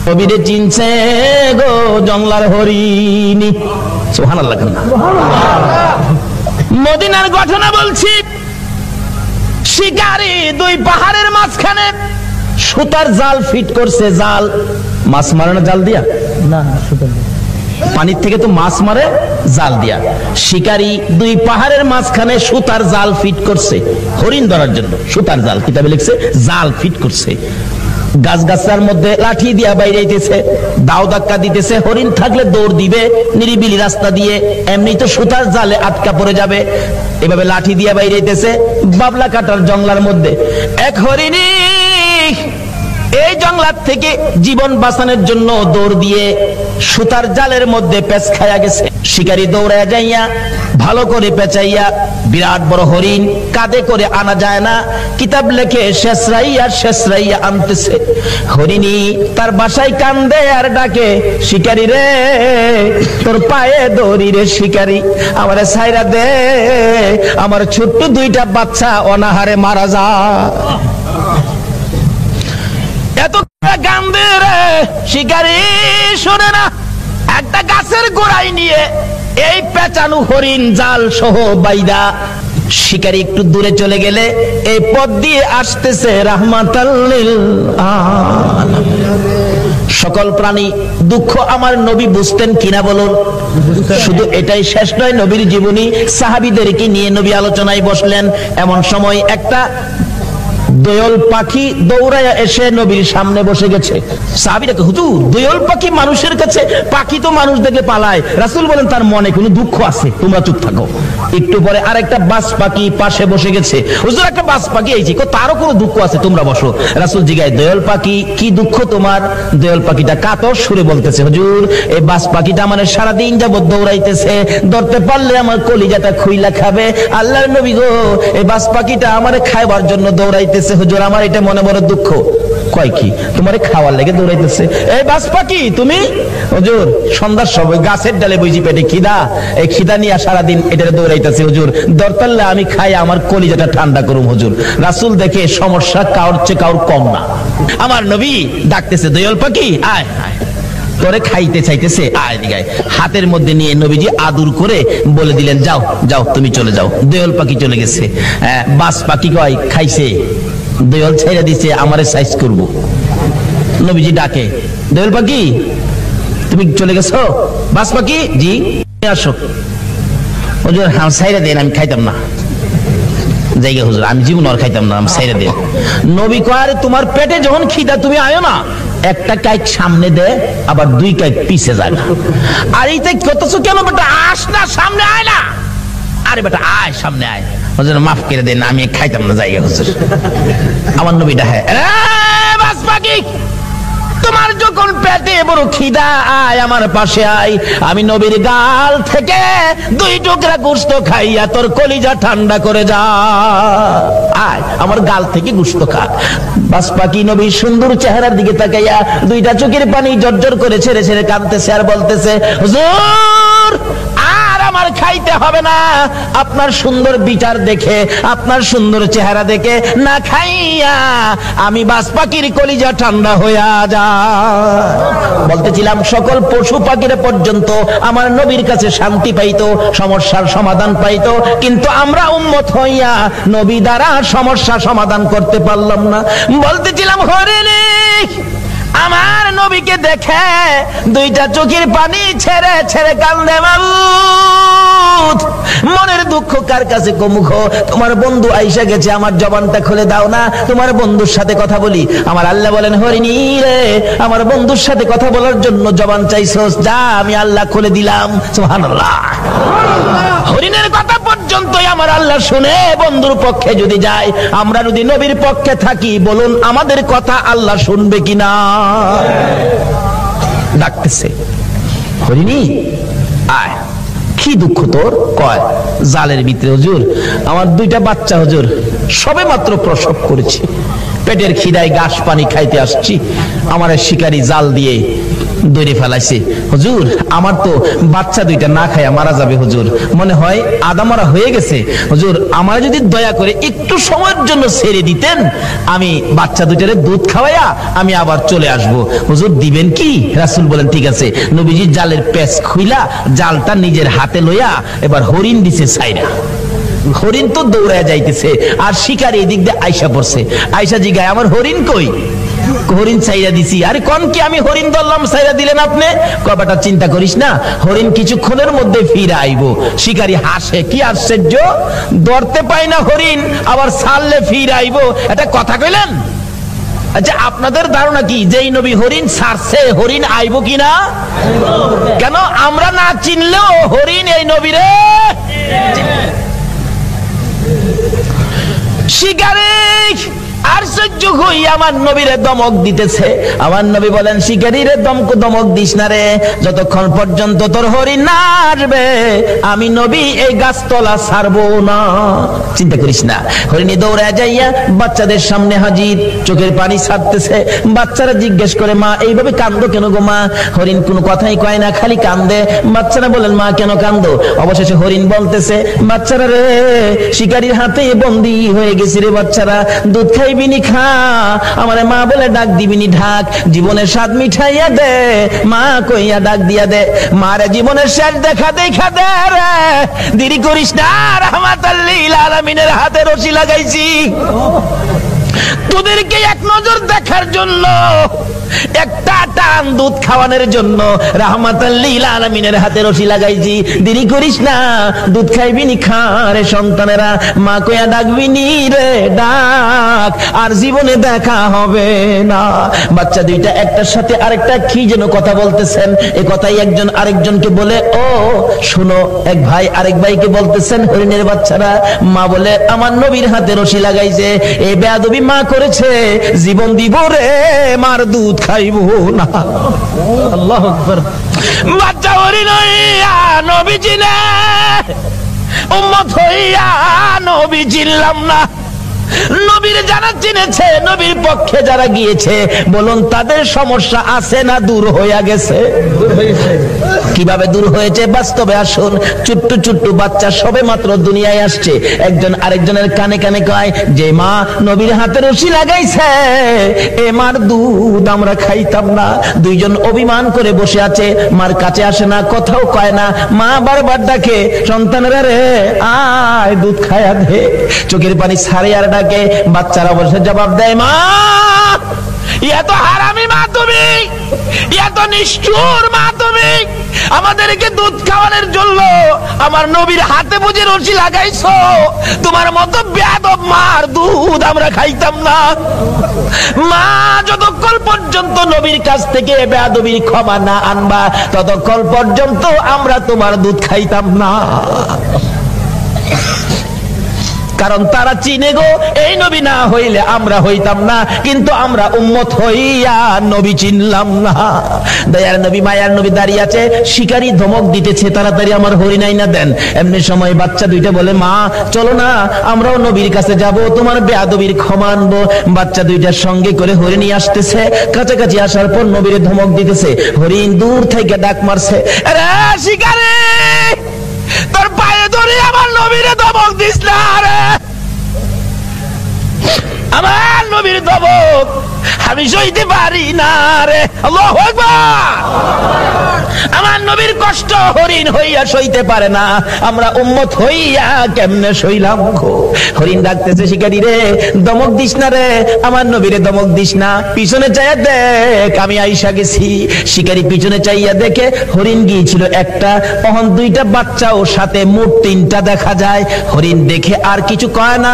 নবীরে চিনছে গো জংলার হরিণী। সুবহানাল্লাহ। মদিনার ঘটনা বলছি। শিকারী দুই পাহাড়ের মাঝখানে সুতার জাল ফিট করছে। জাল মাছ মারে না জাল দিয়া? না সুতার পানির থেকে তো মাছ মারে জাল দিয়া। শিকারী দুই পাহাড়ের মাঝখানে সুতার জাল ফিট করছে হরিণ ধরার জন্য। সুতার জাল, কিতাবে লিখছে জাল ফিট করছে। গাছগাছার মধ্যে লাঠি দিয়া বাইরেছে, দাও ধাক্কা দিতেছে। হরিণ থাকলে দৌড় দিবে নিরিবিলি রাস্তা দিয়ে, এমনি তো সুতার জালে আটকা পড়ে যাবে। এভাবে লাঠি দিয়া বাইরেছে বাবলা কাটার জঙ্গলার মধ্যে। এক হরিণী এই জঙ্গলার থেকে জীবন বাঁচানোর জন্য দৌড় দিয়ে সুতার জালের মধ্যে পেঁচ খায়া গেছে। শিকারী দৌড়ায় যাইয়া ভালো করে পেঁচাইয়া বিরাট বড় হরিণ কাঁধে করে আনা যায় না। কিতাব লেখে শেষরাইয়া আনতেছে। হরিণী তার বাসায় কান্দে আর ডাকে, শিকারী রে তোর পায়ে দড়ি রে শিকারী, আমারে ছাইরা দে, আমার ছোট্ট দুইটা বাচ্চা অনাহারে মারা যায়। এত কান্দে রে শিকারী, শোনে না। একটা গাছের গোড়ায় নিয়ে এই পেঁচানো হরিণ জাল সহ বাইদা শিকারী একটু দূরে চলে গেলে এই পথ দিয়ে আসতেছে রাহমাতাল লিল আলামিন। সকল প্রাণী দুঃখ আমার নবী বুঝতেন কিনা বলুন? শুধু এটাই শেষ নয়, নবীর জীবনী সাহাবীদেরকে নিয়ে নবী আলোচনায় বসলেন। এমন সময় একটা দোয়েল পাখি দৌড়ায়া এসে নবীর সামনে বসে গেছে। সাহাবীরা কয়, হুজুর দোয়েল পাখি মানুষের কাছে, পাখি তো মানুষ দেখলে পালায়। রাসূল বলেন তার মনে কোনো দুঃখ আছে, তোমরা চুপ থাকো। একটু পরে আরেকটা বাজ পাখি পাশে বসে গেছে। হুজুর একটা বাজ পাখি আইছে, তারও কোনো দুঃখ আছে, তোমরা বসো। রাসূল জিগায়, দোয়েল পাখি কি দুঃখ তোমার? দোয়েল পাখিটা কাতর সুরে বলতেছে, হুজুর এই বাজ পাখিটা আমার সারাদিন যাবত দৌড়াইতেছে, ধরতে পারলে আমার কলিজাটা খুইলা খাবে। আল্লাহর নবী গো, এই বাজ পাখিটা আমারে খাইবার জন্য দৌড়াইতেছে, হুজুর আমার এটা মনে বড় দুঃখ। কয় কি তোমারে খাওয়ার লেগে দৌড়াইতেছে? এই বাজ পাখি তুমি? হুজুর সন্ধ্যার সময় গাছের ডালে বুঝি পেটে খিদা, এই খিদা নিয়ে সারাদিন এটা দৌড়াইতেছে, হুজুর দরতাল্লে আমি খাই আমার কলিজাটা ঠান্ডা করুম হুজুর। রাসূল দেখে সমস্যা কাউর চেয়ে কাউর কম না। আমার নবী ডাকতেছে, দোয়েল পাখি আয় আয়, তোরে খাইতে চাইতেছে, আয় দিকে। হাতের মধ্যে নিয়ে নবীজি আদর করে বলে দিলেন, যাও যাও তুমি চলে যাও। দোয়েল পাখি চলে গেছে। বাজ পাখি কয় খাইছে, দোয়েল ছেড়ে দিছে, আমারে সাইজ করব। নবীজি ডাকে, দোয়েল পাখি তুমি চলে গেছো? বাজ পাখি জি আসো। হুজুর হ্যাঁ ছাইরা দেন, আমি খাইতাম না। জায়গা হুজুর আমি জীবন আর খাইতাম না, আমি ছাইরা দেন। নবী কয়, তোমার পেটে যখন খিদা তুমি আয়ো না, একটা কাইক সামনে দে, আবার দুই কাইক পিছে যায় না। আর এইটা কতছো কেন বেটা? আস না, সামনে আয় না। আরে বেটা আয়, সামনে আয়। হুজুর মাফ করে দেন, আমি খাইতাম না জায়গা হুজুর। আমার নবী ডাহে, বাজ পাখি তোমার যখন পেটে বড় খিদা, আয় আমার পাশে আয়, আমি নবীর গাল থেকে দুই টুকরা গোশত খাইয়া তোর কলিজা ঠান্ডা করে যা। আয় আমার গাল থেকে গোশত খা। বাজ পাখি নবীর সুন্দর চেহারার দিকে তাকাইয়া দুইটা চোখের পানি জর্জর করে ছেড়ে ছেড়ে কাঁদতেছে আর বলতেছে, হুজুর আর আমার খাইতে হবে না, আপনার সুন্দর বিচার দেখে, আপনার সুন্দর চেহারা দেখে না খাইয়া আমি বাজ পাখির কলিজা ঠান্ডা হইয়া যা। বলতেছিলাম সকল পশু পাখিরা পর্যন্ত আমার নবীর কাছে শান্তি পাইতো, সমস্যার সমাধান পাইতো, কিন্তু আমরা উম্মত হইয়া নবী দ্বারা সমস্যা সমাধান করতে পারলাম না। বলতেছিলাম হরিণী আমার নবীকে দেখে দুইটা চোখের পানি ছেড়ে ছেড়ে কান্দে। মাবুদ মনের দুঃখ কার কাছে কমুখ? তোমার বন্ধু আইসা গেছে, আমার জবানটা খুলে দাও না, তোমার বন্ধুর সাথে কথা বলি। আমার আল্লাহ বলেন, হরিণী রে আমার বন্ধুর সাথে কথা বলার জন্য জবান চাইছস, যা আমি আল্লাহ খুলে দিলাম। সুবহানাল্লাহ। হরিণের কথা পর্যন্তই আমার আল্লাহ শুনে বন্ধুর পক্ষে যদি যায়, আমরা যদি নবীর পক্ষে থাকি, বলুন আমাদের কথা আল্লাহ শুনবে কিনা? ডাকতেছে, হরিণী আয়, কি দুঃখ তোর? কয় জালের ভিতরে হুজুর আমার দুইটা বাচ্চা হুজুর সবে মাত্র প্রসব করেছি, পেটের খিদায় ঘাস পানি খাইতে আসছি, আমার শিকারী জাল দিয়ে দৌড়ে ফেলাইছে। হুজুর আমার তো বাচ্চা দুইটা না খায়া মারা যাবে হুজুর, মনে হয় আদা মারা হয়ে গেছে। হুজুর আমার যদি দয়া করে একটু সময়ের জন্য ছেড়ে দিতেন, আমি বাচ্চা দুইটারে দুধ খাওয়াইয়া আমি আবার চলে আসব। হুজুর দিবেন কি? রাসূল বলেন ঠিক আছে। নবীজি জালের পেঁচ খুইলা জালটা নিজের হাতে লইয়া এবার হরিণ দিছে ছাইরা। হরিণ তো দৌড়ায় যাইতেছে আর শিকারী এদিক দিয়ে আইসা পড়ছে। আইসা জিগায় আমার হরিণ কই? হরিণ ছাইরা দিছি। আরে কোন কি আমি হরিণ ধরলাম ছাইরা দিলেন আপনি? কবাটা চিন্তা করিস না, হরিণ কিছুক্ষণের মধ্যে ফিরে আইবো। শিকারী হাসে, কি আশ্চর্য, ধরতে পাই না হরিণ আবার ছাড়লে ফিরে আইবো, এটা কথা কইলেন? আচ্ছা আপনাদের ধারণা কি যেই নবী হরিণ ছাড়ছে হরিণ আইবো কিনা? কেন আমরা না চিনলেও হরিণ এই নবীরে শিকারী আশ্চর্য হই আমার নবীরে দমক দিতেছে। আমার নবী বলেন শিকারীরে দমক দিস না রে, যতক্ষণ পর্যন্ত তোর হরিণ না আসবে আমি নবী এই গাছতলা ছাড়বো না। চিন্তা করিস না। হরিণী দৌড়ে যাইয়া বাচ্চাদের সামনে হাজির, চোখের পানি ছাড়তেছে। বাচ্চারা জিজ্ঞেস করে মা এইভাবে কান্দো কেন গো মা? হরিণ কোনো কথাই কয় না, খালি কান্দে। বাচ্চারা বলেন মা কেন কান্দো? অবশেষে হরিণ বলতেছে বাচ্চারা রে শিকারীর হাতে বন্দী হয়ে গেছি রে বাচ্চারা, দুধ খাইবিনি খা, আমারে মা বলে ডাক দিবিনি ঢাক, জীবনের স্বাদ মিঠাইয়া দে, মা কইয়া ডাক দিয়া দে, মারে জীবনের শেষ দেখা দেখা দে রে, দেরি করিস না, রাহমাতাল লিল আলামিনের হাতে রশি লাগাইছি তোদেরকে এক নজর দেখার জন্য, একটা টান দুধ খাওয়ানোর জন্য রাহমাতাল লিল আলামিনের হাতে রশি লাগাইছি, দেরি করিস না, দুধ খাইবিনি খা রে সন্তানেরা, মা কইয়া ডাকবিনি রে ডাক, আর জীবনে দেখা হবে না। বাচ্চা দুইটা একটার সাথে আরেকটা কি যেন কথা বলতেছেন, এ কথাই একজন আরেকজনকে বলে ও শুনো, এক ভাই আরেক ভাইকে বলতেছেন হরিণের বাচ্চারা, মা বলে আমার নবীর হাতে রশি লাগাইছে, এই বেয়াদবি মা করেছে, জীবন দিব রে মার দুধ খাইব না। আল্লাহু আকবার। বাচ্চা হরিণ হইয়া নবী চিনে, উম্মত হইয়া নবী চিনলাম না। নবীর যারা চিনেছে, নবীর পক্ষে যারা গিয়েছে, বলুন তাদের সমস্যা আছে না দূর হয়ে গেছে? কিভাবে দূর হয়েছে বাস্তবে আসুন। ছোট্ট ছোট্ট বাচ্চা সবে মাত্র দুনিয়ায় আসছে, একজন আরেকজনের কানে কানে কয় যে মা নবীর হাতে রশি লাগাইছে, এ মার দুধ আমরা খাইতাম না। দুইজন অভিমান করে বসে আছে, মার কাছে আসে না, কথাও কয় না, মা বারবার ডাকে সন্তানেরা রে আয় দুধ খায়া দে, চোখের পানি ছাড়ে আর ডাকে, বাচ্চারা বসে জবাব দেয় মা এত হারামি মা তুমি, এত নিষ্ঠুর মা তুমি, আমাদেরকে দুধ খাওয়ানোর জন্য আমার নবীর হাতে বুঝে রশি লাগাইছো, তোমার মতো বেয়াদব মার দুধ আমরা খাইতাম না। মা যতক্ষণ পর্যন্ত নবীর কাছ থেকে বেয়াদবির ক্ষমা না আনবা ততক্ষণ পর্যন্ত আমরা তোমার দুধ খাইতাম না। কারণ তারা চিনে গো এই নবী না হইলে আমরা হইতাম না, কিন্তু আমরা উম্মত হইয়া নবী চিনলাম না। দয়ার নবী মায়ার নবী দাঁড়িয়ে আছে, শিকারী ধমক দিতেছে তাড়াতাড়ি আমার হরিণ আইনা দেন। এমনি সময় বাচ্চা দুইটা বলে মা চলো না আমরাও নবীর কাছে যাব, তোমার বেয়াদবির ক্ষমা আনবো। বাচ্চা দুইটার সঙ্গে করে হরিণী আসতেছে, কাছাকাছি আসার পর নবীর ধমক দিতেছে, হরিণ দূর থেকে ডাক মারছে, আরে শিকারী তোর পায়ে ধরে আমার নবীরে ধমক দিস না রে, আমার নবীর ধমক আমি সইতে পারি না রে। আল্লাহু আকবার। আমার নবীর কষ্ট হরিণ হইয়া সইতে পারে না, আমরা উম্মত হইয়া কেমনে সইলাম গো। হরিণ ডাকতেছে শিকারী রে ধমক দিস না রে, আমার নবীরে ধমক দিস না, পিছনে চাইয়া দেখ আমি আইসা গেছি। শিকারী পিছনে চাইয়া দেখে হরিণ গিয়েছিল একটা, তখন দুইটা বাচ্চাও সাথে মোট তিনটা দেখা যায়। হরিণ দেখে আর কিছু কয় না।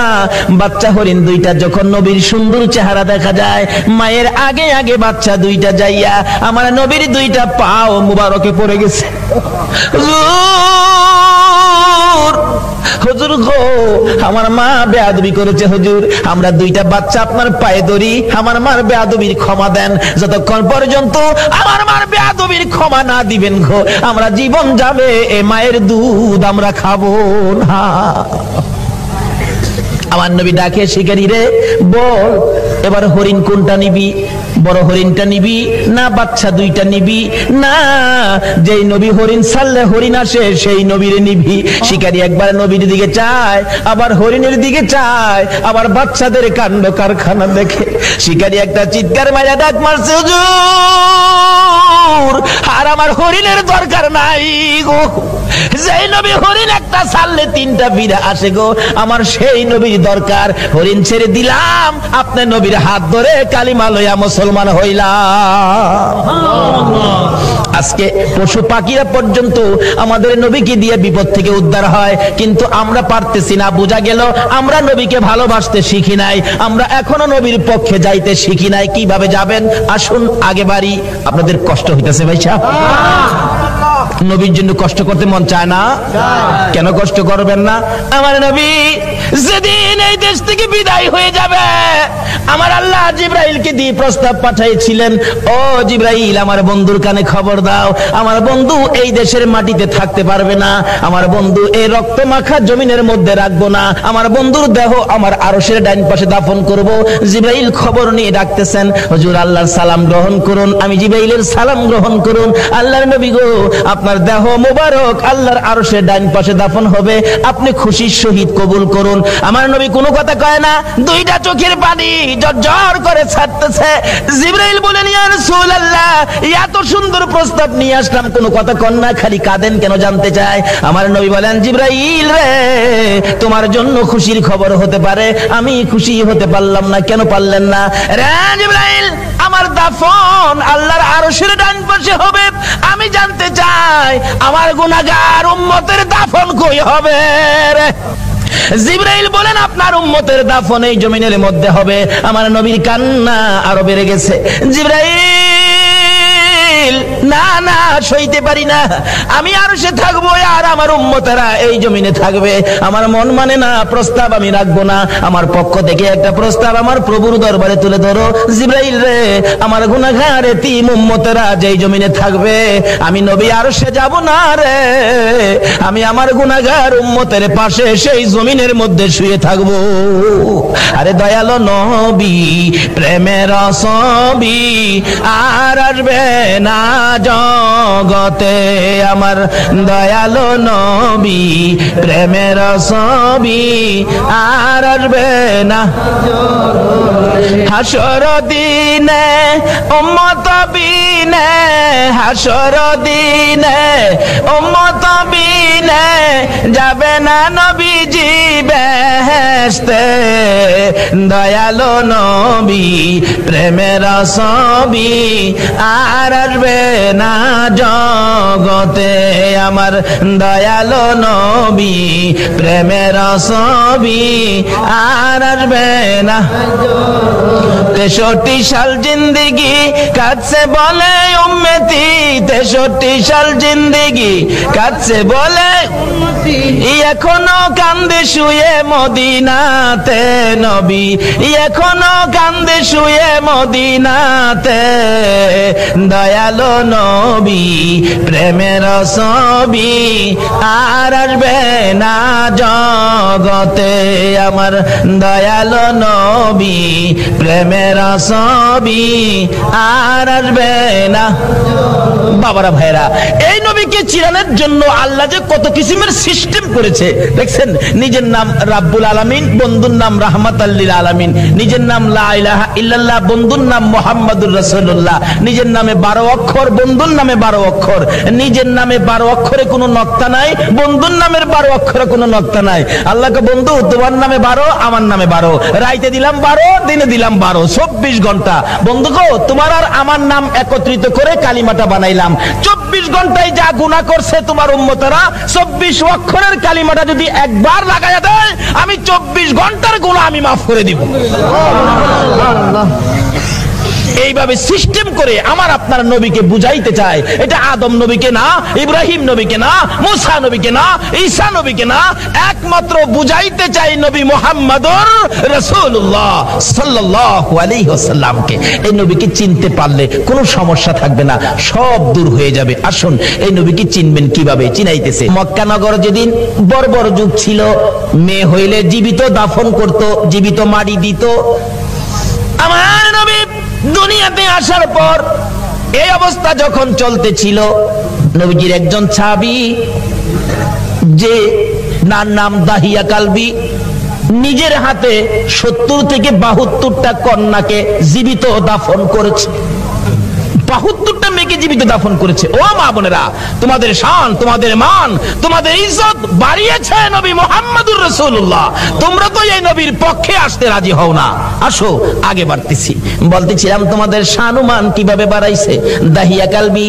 বাচ্চা হরিণ দুইটা যখন নবীর সুন্দর চেহারা দেখা যায়, মায়ের আগে আগে বাচ্চা দুইটা যাইয়া আমার নবীর দুইটা পাও মুবারকে পড়ে গেছে। হুজুর গো আমার মা বেয়াদবি করেছে হুজুর, আমরা দুইটা বাচ্চা আপনার পায়ে ধরি, আমার মার বেয়াদবির ক্ষমা দেন। যতক্ষণ পর্যন্ত আমার মার বেয়াদবির ক্ষমা না দিবেন গো আমরা জীবন যাবে, এ মায়ের দুধ আমরা খাবো না। আমার নবী ডাকে শিকারী রে বল এবার হরিণ কোনটা নিবি? বড় হরিণটা নিবি না বাচ্চা দুইটা নিবি? না, যেই নবী হরিণ ছাড়লে হরিণ আসে সেই নবীরে নিবি। শিকারী একবার নবীর দিকে চায়, আবার হরিণের দিকে চায়, আবার বাচ্চাদের কাণ্ড কারখানা দেখে শিকারী একটা চিৎকার মাইরা ডাক মারছে, হুজুর আর আমার হরিণের দরকার নাই গো, যেই নবী হরিণ একটা ছাড়লে তিনটা ফিরে আসে গো, আমার সেই নবীর দরকার। হরিণ ছেড়ে দিলাম, আপনার নবীর হাত ধরে কালিমা লইয়া মুসলমান হইলাম। আজকে পশু পাখিরা পর্যন্ত আমাদের নবীকে দিয়ে বিপদ থেকে উদ্ধার হয়, কিন্তু আমরা পারতেছি না। বোঝা গেল আমরা নবীকে ভালোবাসতে শিখি নাই, আমরা এখনো নবীর পক্ষে যাইতে শিখি নাই। কিভাবে যাবেন আসুন আগে বাড়ি। আপনাদের কষ্ট হইতেছে ভাই সাহেব? নবীর জন্য কষ্ট করতে মন চায় না? কেন কষ্ট করবেন না? আমার নবী যেদিন এই দেশ থেকে বিদায় হয়ে যাবে, আমার আল্লাহ জিবরাইলকে দিয়ে প্রস্তাব পাঠাইছিলেন, ও জিবরাইল আমার বন্ধুর কানে খবর দাও, আমার বন্ধু এই দেশের মাটিতে থাকতে পারবে না, আমার বন্ধু এই রক্ত মাখা জমিনের মধ্যে রাখবো না, আমার বন্ধুর দেহ আমার আরশের ডাইন পাশে দাফন করব। জিবরাইল খবর নিয়ে ডাকতেছেন, হুজুর আল্লাহর সালাম গ্রহণ করুন। আমি জিবরাইলের সালাম গ্রহণ করুন। আল্লাহর নবী গো, আপনার দেহ মোবারক আল্লাহর আরশের ডাইন পাশে দাফন হবে, আপনি খুশির সহিত কবুল করুন। আমার নবী কোনো কথা কয় না, দুইটা চোখের পানি জর্জর করে ছাড়তেছে। জিবরাইল বলেন, ইয়া রাসূলুল্লাহ এত সুন্দর প্রস্তাব নিয়ে আসলাম, কোনো কথা কন না, খালি কাঁদেন কেন জানতে চাই। আমার নবী বলেন, জিবরাইল রে তোমার জন্য খুশির খবর হতে পারে, আমি খুশি হতে পারলাম না। কেন পারলেন না? রে জিবরাইল আমার দাফন আল্লাহর আরশের ডান পাশে হবে, আমি জানতে চাই আমার গুনাহগার উম্মতের দাফন কই হবে রে? জিবরাইল বলেন, আপনার উম্মতের দাফন এই জমিনের মধ্যে হবে। আমার নবীর কান্না আরো বেড়ে গেছে। জিবরাইল না না সইতে পারি না, আমি আরশে থাকবো আর আমার উম্মতেরা এই জমিনে থাকবে, আমার মন মানে না, প্রস্তাব আমি রাখবো না। আমার পক্ষ থেকে একটা প্রস্তাব আমার প্রভুর দরবারে তুলে ধরো। জিবরাইল রে আমার গুনাহগার এতিম উম্মতেরা যেই জমিনে থাকবে, আমি নবী আরশে যাব না রে, আমি আমার গুনাহগার উম্মতের পাশে সেই জমিনের মধ্যে শুয়ে থাকবো। আরে দয়ালো নবী প্রেমের ছবি আর আসবে না জগতে, আমার দয়ালো নবী প্রেমের ছবি আর আসবে না। হাসর দিনে উম্মত বিনে, হাসর দিনে উম্মত বিনে যাবে না নবীজি বেহেশতে, দয়ালো নবী প্রেমের ছবি আর আসবে না জগতে, আমার দয়ালো নবী প্রেমের ছবি আর আসবে না। 63 সাল জিন্দেগি কাটছে বলে উম্মতি, 63 সাল জিন্দেগি কাটছে বলে এখনো কান্দে শুয়ে মদিনাতে নবী, এখনো কান্দে শুয়ে মদিনাতে, দয়ালো নবী প্রেমের ছবি আর আসবে না জগতে, আমার দয়ালো নবী প্রেমের ছবি আর আসবে না। বাবারা ভাইরা, এই নবীকে চিরানোর জন্য আল্লাহ যে কত কিসিমের সিস্টেম করেছে দেখছেন। নিজের নাম রাব্বুল আলামিন, বন্ধুর নাম রাহমাতাল লিল আলামিন, নিজের নাম লা ইলাহা ইল্লাল্লাহ, বন্ধুর নাম মুহাম্মাদুর রাসূলুল্লাহ, নিজের নামে 12 অক্ষর, বন্ধুর নামে 12 অক্ষর, নিজের নামে 12 অক্ষরে কোনো নক্তা নাই, বন্ধুর নামের 12 অক্ষরে কোনো নক্তা নাই। আল্লাহকে বন্ধু তোমার নামে 12, আমার নামে 12, রাইতে দিলাম 12, দিনে দিলাম 12, 24 ঘন্টা। বন্ধু গো তোমার আর আমার নাম একত্রিত করে কালিমাটা বানাইলাম। 24 ঘন্টায় যা গুনাহ করছে তোমার উম্মতেরা, 24 অক্ষরের কালিমাটা যদি একবার লাগায়া দেয়, আমি 24 ঘন্টার গুনাহ আমি মাফ করে দিব। এইভাবে সিস্টেম করে আমার আপনার নবীকে বুঝাইতে চায়। এটা আদম নবীকে না, ইব্রাহিম নবীকে না, মুসা নবীকে না, ঈসা নবীকে না, একমাত্র বুঝাইতে চাই নবী মুহাম্মদুর রাসূলুল্লাহ সাল্লাল্লাহু আলাইহি ওয়াসাল্লামকে। এই নবীকে চিনতে পারলে কোনো সমস্যা থাকবে না, সব দূর হয়ে যাবে। আসুন এই নবীকে চিনবেন কিভাবে, চিনাইতেছে। মক্কা নগর যেদিন বর্বর যুগ ছিল, মেয়ে হইলে জীবিত দাফন করত, জীবিত মাটি দিত। আমার নবী দুনিয়াতে আসার পর এই অবস্থা যখন চলতেছিল, নবীজির একজন সাহাবী যে নাম দাহিয়া কালবি, নিজের হাতে 70 থেকে 72টা কন্যাকে জীবিত দাফন করেছে। 72টা মেয়েকে জীবিত দাফন করেছে। ও মা বোনেরা, তোমাদের শান, তোমাদের মান, তোমাদের ইজ্জত বাড়িয়েছে নবী মুহাম্মদুর রাসূলুল্লাহ। তোমরা তো এই নবীর পক্ষে আসতে রাজি হও না। আসো আগে বাড়তেছি। বলতেছিলাম তোমাদের শান ও মান কিভাবে বাড়াইছে। দাহিয়া কালবি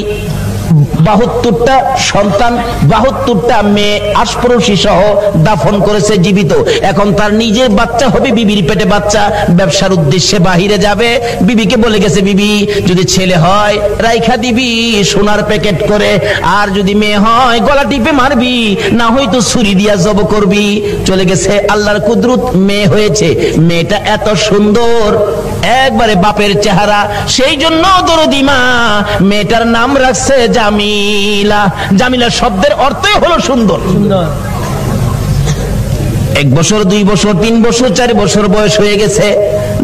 72টা সন্তান, 72টা মেয়ে আশপরশী সহ দাফন করেছে জীবিত। এখন তার নিজের বাচ্চা হবে, বিবির পেটে বাচ্চা, ব্যবসার উদ্দেশ্যে বাহিরে যাবে। বিবিকে বলে গেছে, বিবি যদি ছেলে হয় রাইখা দিবি সোনার প্যাকেট করে, আর যদি মেয়ে হয় গলা টিপে মারবি, না হয়তো ছুরি দিয়া জব করবি। চলে গেছে, আল্লাহর কুদরত মেয়ে হয়েছে। মেয়েটা এত সুন্দর, একবারে বাপের চেহারা, সেই জন্য দরদি মা মেয়েটার নাম রাখছে জামিলা। জামিলা শব্দের অর্থই হলো সুন্দর। 1 বছর, 2 বছর, 3 বছর, 4 বছর বয়স হয়ে গেছে।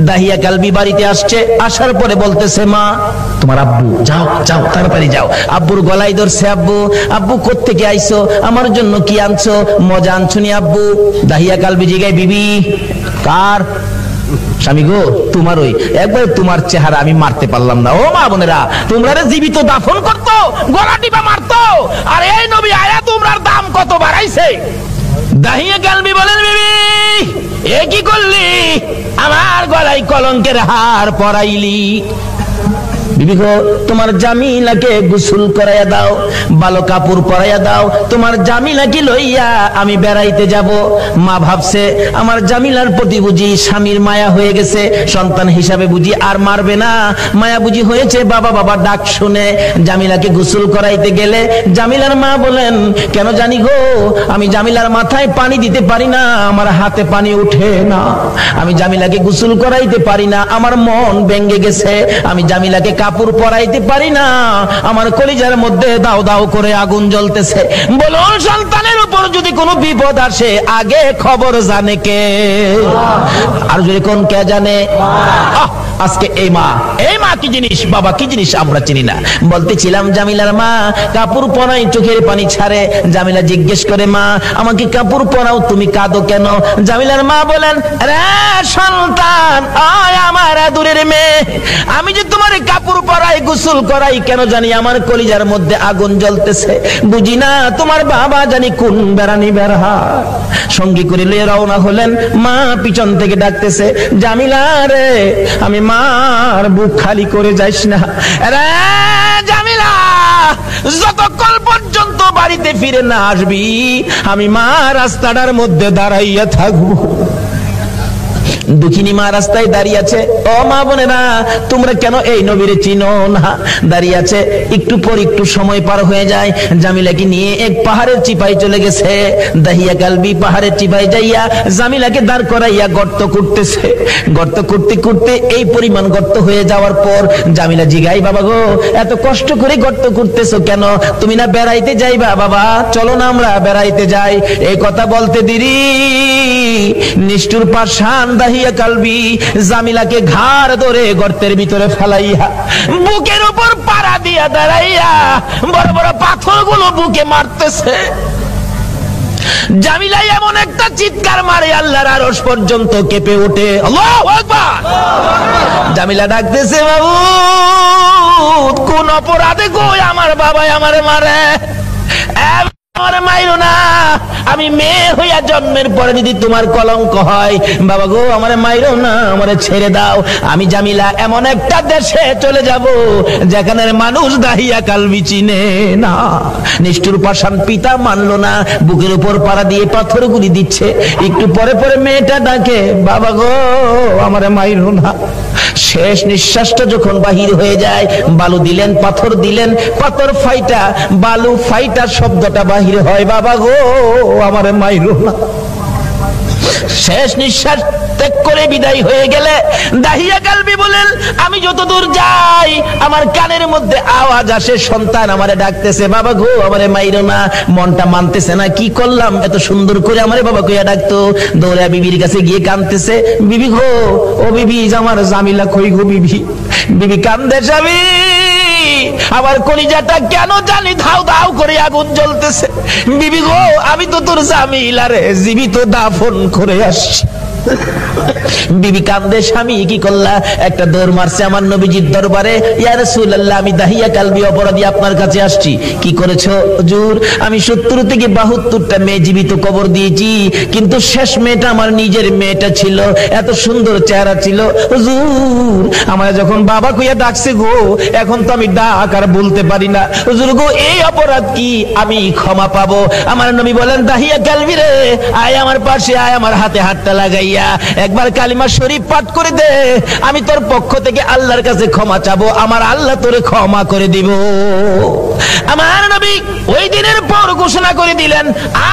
দাহিয়া কালবি বাড়িতে আসছে। আসার পরে বলতেছে, মা তোমার আব্বু, যাও যাও তাড়াতাড়ি যাও। আব্বুর গলায় ধরছে, আব্বু আব্বু কোত্থেকে আইছো, আমার জন্য কি আনছো, মজা আনছো নি আব্বু? দাহিয়া কালবি জিগায়, বিবি কার? স্বামী গো তোমার। ওই একবার তোমার চেহারা আমি মারতে পারলাম না। ও মা বোনেরা, তোমরা জীবিত দাফন করতো, গলা টিপা মারতো, আর এই নবী আয়া তোমরার দাম কত বাড়াইছে। দাহিয়া কালবি বলেন, বিবি এ কি করলি, আমার গলায় কলঙ্কের হার পরাইলি। বিবি গো তোমার জামিলাকে গোসল করাইয়া দাও, ভালো কাপড় পরাইয়া দাও, তোমার জামিলাকে লইয়া আমি বেড়াইতে যাব। মা ভাবছে আমার জামিলার প্রতি বুঝি স্বামীর মায়া হয়ে গেছে, সন্তান হিসাবে বুঝি আর মারবে না, মায়া বুঝি হয়েছে। বাবা বাবা ডাক শুনে জামিলাকে গোসল করাইতে গেলে জামিলার মা বলেন, কেন জানি গো আমি জামিলার মাথায় পানি দিতে পারি না, আমার হাতে পানি উঠে না, আমি জামিলাকে গোসল করাইতে পারি না, আমার মন ভেঙে গেছে, আমি জামিলাকে কাপড় পরাইতে পারি না, আমার কলিজার মধ্যে দাও দাও করে আগুন জ্বলতেছে। বলুন, সন্তানের উপর যদি কোনো বিপদ আসে আগে খবর জানে কে? আর যদি কোন কে জানে? আজকে এই মা কি জিনিস, বাবা কি জিনিস আমরা চিনি না। বলতেছিলাম জামিলার মা কাপড় পরাই, চোখের পানি ছাড়ে। জামিলা জিজ্ঞেস করে, মা আমাকে কাপড় পরাও, তুমি কাঁদো কেন? জামিলার মা বলেন, রে সন্তান, আয় আমার আদরের মেয়ে, আমি যে তোমার কাপড় পরাই, গোসল করাই, কেন জানি আমার কলিজার মধ্যে আগুন জ্বলতেছে, বুঝি না তোমার বাবা জানি কোন বেড়ানি বেড়া। সঙ্গী করে লিয়ে রওনা হলেন। মা পিছন থেকে ডাকতেছে, জামিলা রে, আমি মার বুক খালি করে যাইস না রে জামিলা, যতক্ষণ পর্যন্ত বাড়িতে ফিরে না আসবি আমি মা রাস্তাটার মধ্যে দাঁড়াইয়া থাকবো। দুঃখিনী মা রাস্তায় দাঁড়িয়ে আছে। ও মা বোনেরা, তোমরা কেন এই নবীরে চিনো না? দাঁড়িয়ে আছে। একটু পর একটু সময় পার হয়ে যায়। জামিলাকে নিয়ে এক পাহাড়ের চিপায় চলে গেছে। দাহিয়া কালবি পাহাড়ের চিপায় যাইয়া জামিলাকে দাঁড় করাইয়া গর্ত করতেছে। গর্ত করতে করতে এই পরিমাণ গর্ত হয়ে যাওয়ার পর জামিলা জিগাই, বাবা গো এত কষ্ট করে গর্ত করতেছো কেন? তুমি না বেড়াইতে যাইবা? বাবা চলো না আমরা বেড়াইতে যাই। এই কথা বলতে দেরি নিষ্ঠুর পাষাণ দাহিয়া কালবি জামিলাকে ঘাড় ধরে গর্তের ভিতরে ফেলাইয়া বুকের উপর পাড়া দিয়া দাঁড়াইয়া বড় বড় পাথরগুলো বুকে মারতেছে। জামিলা এমন একটা চিৎকার মারে আল্লাহর আরশ পর্যন্ত কেঁপে ওঠে। আল্লাহু আকবার। জামিলা ডাকতেছে, বাবু কোন অপরাধে গো আমার বাবা আমারে মারে? আমারে মাইরো না, আমি মেয়ে হইয়া জন্মের পরে যদি তোমার কলঙ্ক হয়, বাবা গো আমারে মাইরো না, আমারে ছেড়ে দাও। আমি জামিলা এমন একটা দেশে চলে যাব যেখানে মানুষ দাহিয়া কালবি চিনে না। নিষ্ঠুর পাষাণ পিতা মানলো না, বুকের উপর পাড়া দিয়ে পাথরগুলি দিচ্ছে। একটু পরে পরে মেয়েটা ডাকে, বাবা গো আমারে মাইরো না। শেষ নিঃশ্বাসটা যখন বাহির হয়ে যায়, বালু দিলেন, পাথর দিলেন, পাথর ফাইটা বালু ফাইটা শব্দটা বাহির হয়, বাবা গো আমারে মাইরো না। শেষ নিঃশ্বাস ত্যাগ করে বিদায় হয়ে গেলে দাহিয়া কালবি বলেন, আমি যতদূর যাই আমার কানের মধ্যে আওয়াজ আসে, সন্তান আমারে ডাকতেছে, বাবা গো আমারে মাইরো না। মনটা মানতেছে না, কি করলাম, এত সুন্দর করে আমারে বাবা কইয়া ডাকতো। দৌড়া বিবির কাছে গিয়ে কাঁদতেছে, বিবি গো, ও বিবি আমার জামিলা কই গো বিবি? বিবি কান্দে, স্বামী আমার কলিজাটা কেন জানি ধাউ ধাউ করে আগুন জ্বলতেছে। বিবি গো, আমি তো তোর জামিলারে জীবিত দাফন করে আসছি। বিবি কান্দে, স্বামী কি করলা? একটা দৌড় মারছে আমার নবীজির দরবারে, ইয়া রাসূলুল্লাহ আমি দাহিয়া কালবি অপরাধী আপনার কাছে আসছি। কি করেছো হুজুর? আমি 70 থেকে 72টা মেয়ে জীবিত কবর দিয়েছি, কিন্তু শেষ মেয়েটা আমার নিজের মেয়েটা ছিল, এত সুন্দর চেহারা ছিল হুজুর, আমার যখন বাবা কইয়া ডাকছে গো, এখন তো আমি ডাক আর বলতে পারি না হুজুর গো, এই অপরাধ কি আমি ক্ষমা পাবো? আমার নবী বলেন, দাহিয়া কালবি রে, আয় আমার পাশে আয়, আমার হাতে হাতটা লাগাইয়া একবার কালিমা শরীফ পাঠ করে দে, আমি তোর পক্ষ থেকে আল্লাহর কাছে ক্ষমা চাবো, আমার আল্লাহ তোরে ক্ষমা করে দিব। আমার নবী ওই দিনের পর ঘোষণা করে দিলেন,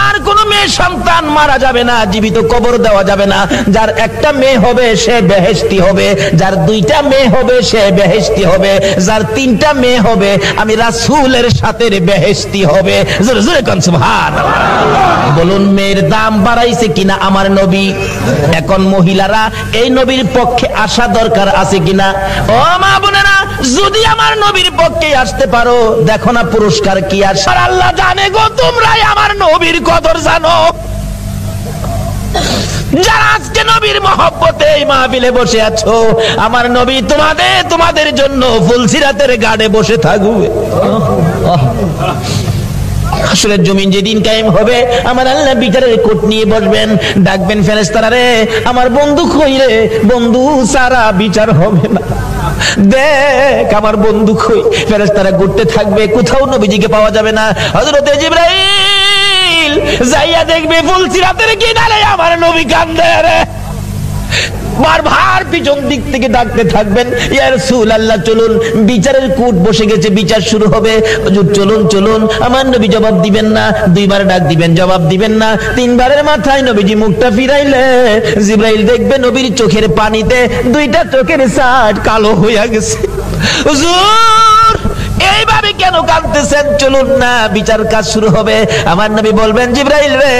আর কোন মেয়ে সন্তান মারা যাবে না, জীবিত কবর দেওয়া যাবে না। যার একটা মেয়ে হবে সে বেহেশতি হবে, যার 2টা মেয়ে হবে সে বেহেশতি হবে, যার 3টা মেয়ে হবে আমি রাসূলের সাথে বেহেশতি হবে। জোরে জোরে কোন সুবহানাল্লাহ। বলুন মেয়ের দাম বাড়াইছে কিনা আমার নবী? এখন মহিলারা এই নবীর পক্ষে আসা দরকার আছে কিনা? ও মা বোনেরা, যদি আমার নবীর পক্ষে আসতে পারো, দেখো না পুরস্কার কি আসে। আল্লাহ জানে গো, তোমরাই আমার নবীর কদর জানো। যারা আজকে নবীর মহব্বতে এই মাহফিলে বসে আছো, আমার নবী তোমাদের জন্য ফুলসিরাতের গাড়ে বসে থাকবে। হাসরের জমিন যেদিন কায়েম হবে, আমার আল্লাহ বিচারের কোট নিয়ে বসবেন, ডাকবেন ফেরেশতারা রে, আমার বন্ধু কই রে? বন্ধু সারা বিচার হবে না, দেখ আমার বন্ধু কই? ফেরেশতারা ঘুরতে থাকবে, কোথাও নবীজিকে পাওয়া যাবে না। হযরতে জিবরাইল যাইয়া দেখবে ফুলসিরাতের কিনারে আমার নবী কান্দে রে, বারবার পিছন দিক থেকে ডাকতে থাকবেন, ইয়া রাসূলুল্লাহ চলুন, বিচারের কোট বসে গেছে, বিচার শুরু হবে, হুজুর চলুন চলুন। আমার নবী জবাব দিবেন না, 2বার ডাক দিবেন, জবাব দিবেন না, 3বারের মাথায় নবীজি মুখটা ফিরাইলে জিবরাইল দেখবে নবীর চোখের পানিতে 2টা চোখের সাট কালো হইয়া গেছে। হুজুর এইভাবে কেন কাঁদতেছেন? চলুন না, বিচার কাজ শুরু হবে। আমার নবী বলবেন, জিবরাইল রে,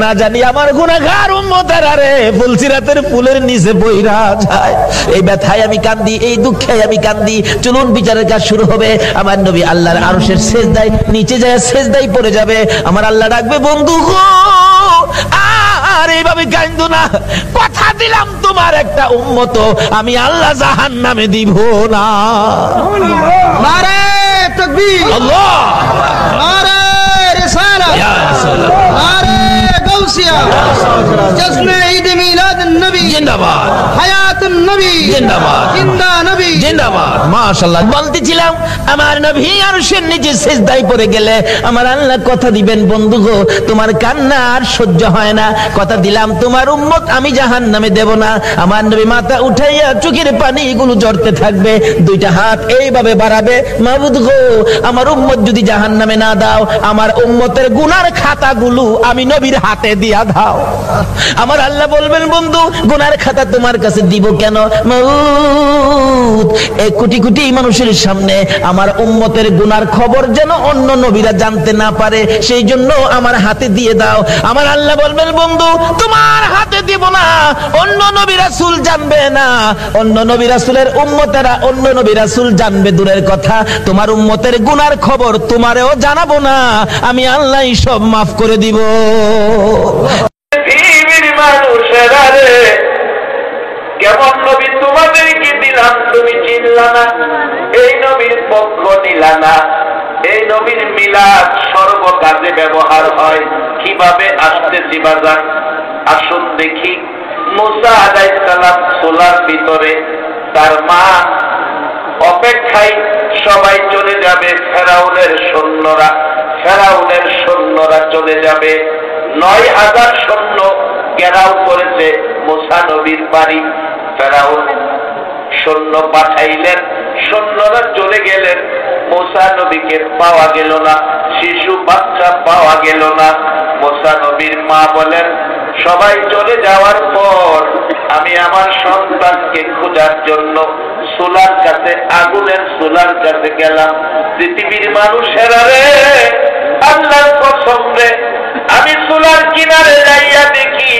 না জানি আমার গুনাহগার উম্মতেরা রে ফুলসিরাতের ফুলের নিচে বইরা যায়, এই ব্যথায় আমি কান্দি, এই দুঃখে আমি কান্দি। চলুন বিচারের কাজ শুরু হবে। আমার নবী আল্লাহর আরশের সেজদায় নিচে যায়, সেজদায় পড়ে যাবে। আমার আল্লাহ ডাকবে, বন্ধু গো, আর এইভাবে কান্দো না, কথা দিলাম তোমার একটা উম্মত আমি আল্লাহ জাহান্নামে দিব না। নারে তাকবীর, আল্লাহ, নারে রিসালাত, ইয়া রাসূলুল্লাহ, নারে গাউসিয়া, জশ্নে ঈদ মিলাদ নবী জিন্দাবাদ, হায়াতুন নবী জিন্দাবাদ, জিন্দা নবী জিন্দাবাদ। মাশাআল্লাহ। বলতেছিলাম, আমার নবী আরশের নিচে সিজদায় পড়ে গেলে আমার আল্লাহ কথা দিবেন, বন্ধু গো, তোমার কান্না আর সহ্য হয় না, কথা দিলাম তোমার উম্মত আমি জাহান্নামে দেব না। আমার নবী মাথা উঠাইয়া চোখের পানি এগুলো ঝরতে থাকবে, 2টা হাত এইভাবে বাড়াবে, মাবুদ গো, আমার উম্মত যদি জাহান্নামে না দাও, আমার উম্মতের গুনার খাতাগুলো আমি নবীর হাতে দিয়া দাও। আমার আল্লাহ বলবেন, বন্ধু গুনার খাতা তোমার কাছে দিব কেন? মাউত, এই কোটি কোটি মানুষের সামনে আমার উম্মতের গুনার খবর যেন অন্য নবীরা জানতে না পারে, সেই জন্য আমার হাতে দিয়ে দাও। আমার আল্লাহ বলবেন, বন্ধু তোমার হাতে দিব না, অন্য নবী রাসূল জানবে না, অন্য নবী রাসূলের উম্মতেরা অন্য নবী রাসূল জানবে দূরের কথা, তোমার উম্মতের গুনার খবর তোমারেও জানাবো না, আমি আল্লাহই সব মাফ করে দিব। মানুষেরা রে, কেমন নবী তোমাদেরকে দিলাম, তুমি চিনলা না, এই নবীর পক্ষ নিলা না। এই নবীর মিলাদ সর্বকাজে ব্যবহার হয়, কিভাবে আসতেছি বাজার। আসুন দেখি, মুসা আলাইহিস সালাম চুলার ভিতরে, তার মা অপেক্ষায়, সবাই চলে যাবে, ফেরাউনের সৈন্যরা চলে যাবে। 9000 সৈন্য ঘেরাও করেছে মুসা নবীর বাড়ি। ফেরাউন সৈন্য পাঠাইলেন, সৈন্যরা চলে গেলেন, মুসা নবীকে পাওয়া গেল না, শিশু বাচ্চা পাওয়া গেল না। মুসা নবীর মা বলেন, সবাই চলে যাওয়ার পর আমি আমার সন্তানকে খোঁজার জন্য চুলার কাছে, আগুনের চুলার কাছে গেলাম। পৃথিবীর মানুষেরা রে, আল্লাহর কসম রে, আমি চুলার কিনারে যাইয়া দেখি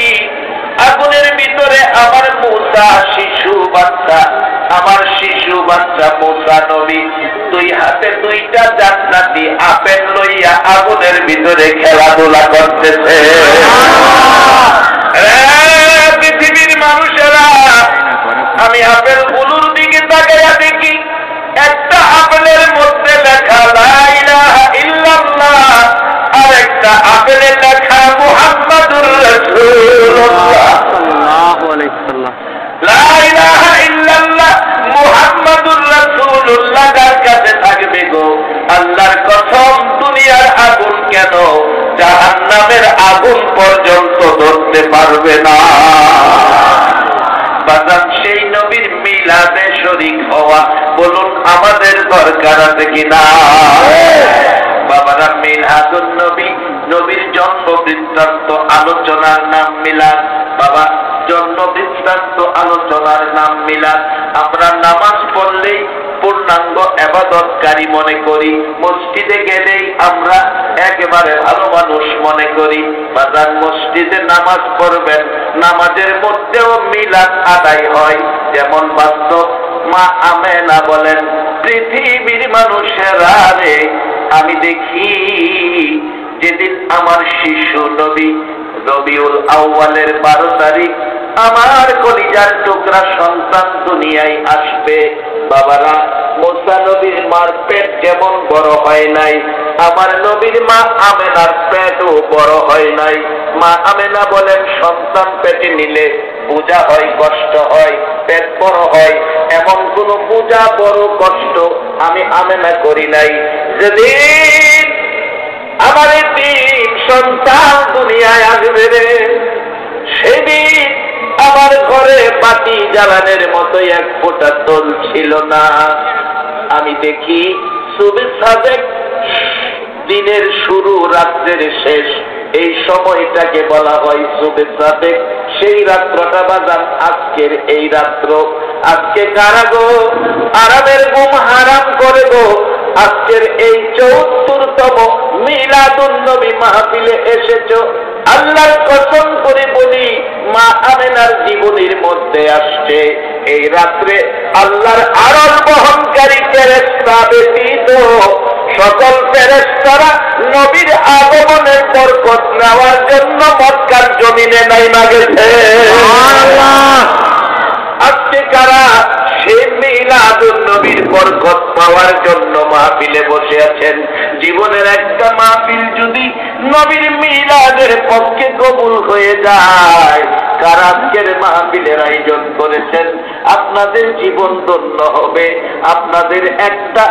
আগুনের ভিতরে আমার মুসা শিশু বাচ্চা আমার শিশু বাচ্চা মুসা নবী দুই হাতে দুইটা জান্নাতি আপেল লইয়া আগুনের ভিতরে খেলাধুলা করতেছে। পৃথিবীর মানুষেরা, আমি আপেল গুলোর দিকে তাকাইয়া দেখি একটা আপেলের মধ্যে লেখা লা ইলাহা ইল্লাল্লাহ, আর একটা আপেলের লেখা মুহাম্মাদুর রাসূলুল্লাহ সাল্লাল্লাহু আলাইহি ওয়াসাল্লাম। লা ইলাহা ইল্লাল্লাহ মুহাম্মাদুর রাসূলুল্লাহ যার কাছে থাকবে গো, আল্লাহর কসম দুনিয়ার আগুন কেন জাহান্নামের আগুন পর্যন্ত ধরতে পারবে না। বাজান সেই নবীর মিলাদে শরীক হওয়া বলুন আমাদের দরকার আছে কিনা? বাবারা, মিলাদুন নবী, নবীর জন্ম বৃত্তান্ত আলোচনার নাম মিলাদ। বাবা, জন্ম বৃত্তান্ত আলোচনার নাম মিলাদ। আমরা নামাজ পড়লেই পূর্ণাঙ্গ ইবাদতকারী মনে করি, মসজিদে গেলেই আমরা একেবারে ভালো মানুষ মনে করি। বাজার মসজিদে নামাজ পড়বেন, নামাজের মধ্যেও মিলাদ আদায় হয়। যেমন বাস্তব মা আমেনা বলেন, পৃথিবীর মানুষেরা রে, আমি দেখি যেদিন আমার শিশু নবী রবিউল আউয়ালের 12 তারিখ আমার কলিজার টুকরা সন্তান দুনিয়ায় আসবে। বাবারা, মুসা নবীর মার পেট যেমন বড় হয় নাই, আমার নবীর মা আমেনার পেটও বড় হয় নাই। মা আমেনা বলেন, সন্তান পেটে নিলে পূজা হয়, কষ্ট হয়, পেট বড় হয়, এমন কোন পূজা বড় কষ্ট আমি আমেনা করি নাই। যেদিন আমার তিন সন্তান দুনিয়ায় আসবে রে, সেদিন আমার ঘরে বাতি জ্বালানোর মতো এক ফোঁটা তল ছিল না। আমি দেখি সুবে সাদেক, দিনের শুরু রাত্রের শেষ, এই সময়টাকে বলা হয় সুবে সাদেক। সেই রাত্রটা বাজান আজকের এই রাত্র। আজকে কারা গো আরামের ঘুম হারাম করে গো আজকের এই 74তম মিলাদুন নবী মাহফিলে এসেছো? আল্লাহর কসম করে বলি, মা আমেনার জীবনের মধ্যে আসছে এই রাত্রে আল্লাহর আরশ বহনকারী ফেরেশতা ব্যতীত সকল ফেরেশতারা নবীর আগমনের বরকত নেওয়ার জন্য মক্কার জমিনে নাইমা গেছে। সুবহানাল্লাহ। আজকে কারা সেই মিলাদুন নবীর বরকত পাওয়ার জন্য মাহফিলে বসে আছেন? জীবনের একটা মাহফিল যদি নবীর মিলাদের পক্ষে কবুল হয়ে যায়, কারা আজকের মাহফিলের আয়োজন করেছেন, আপনাদের জীবন ধন্য হবে। আপনাদের একটা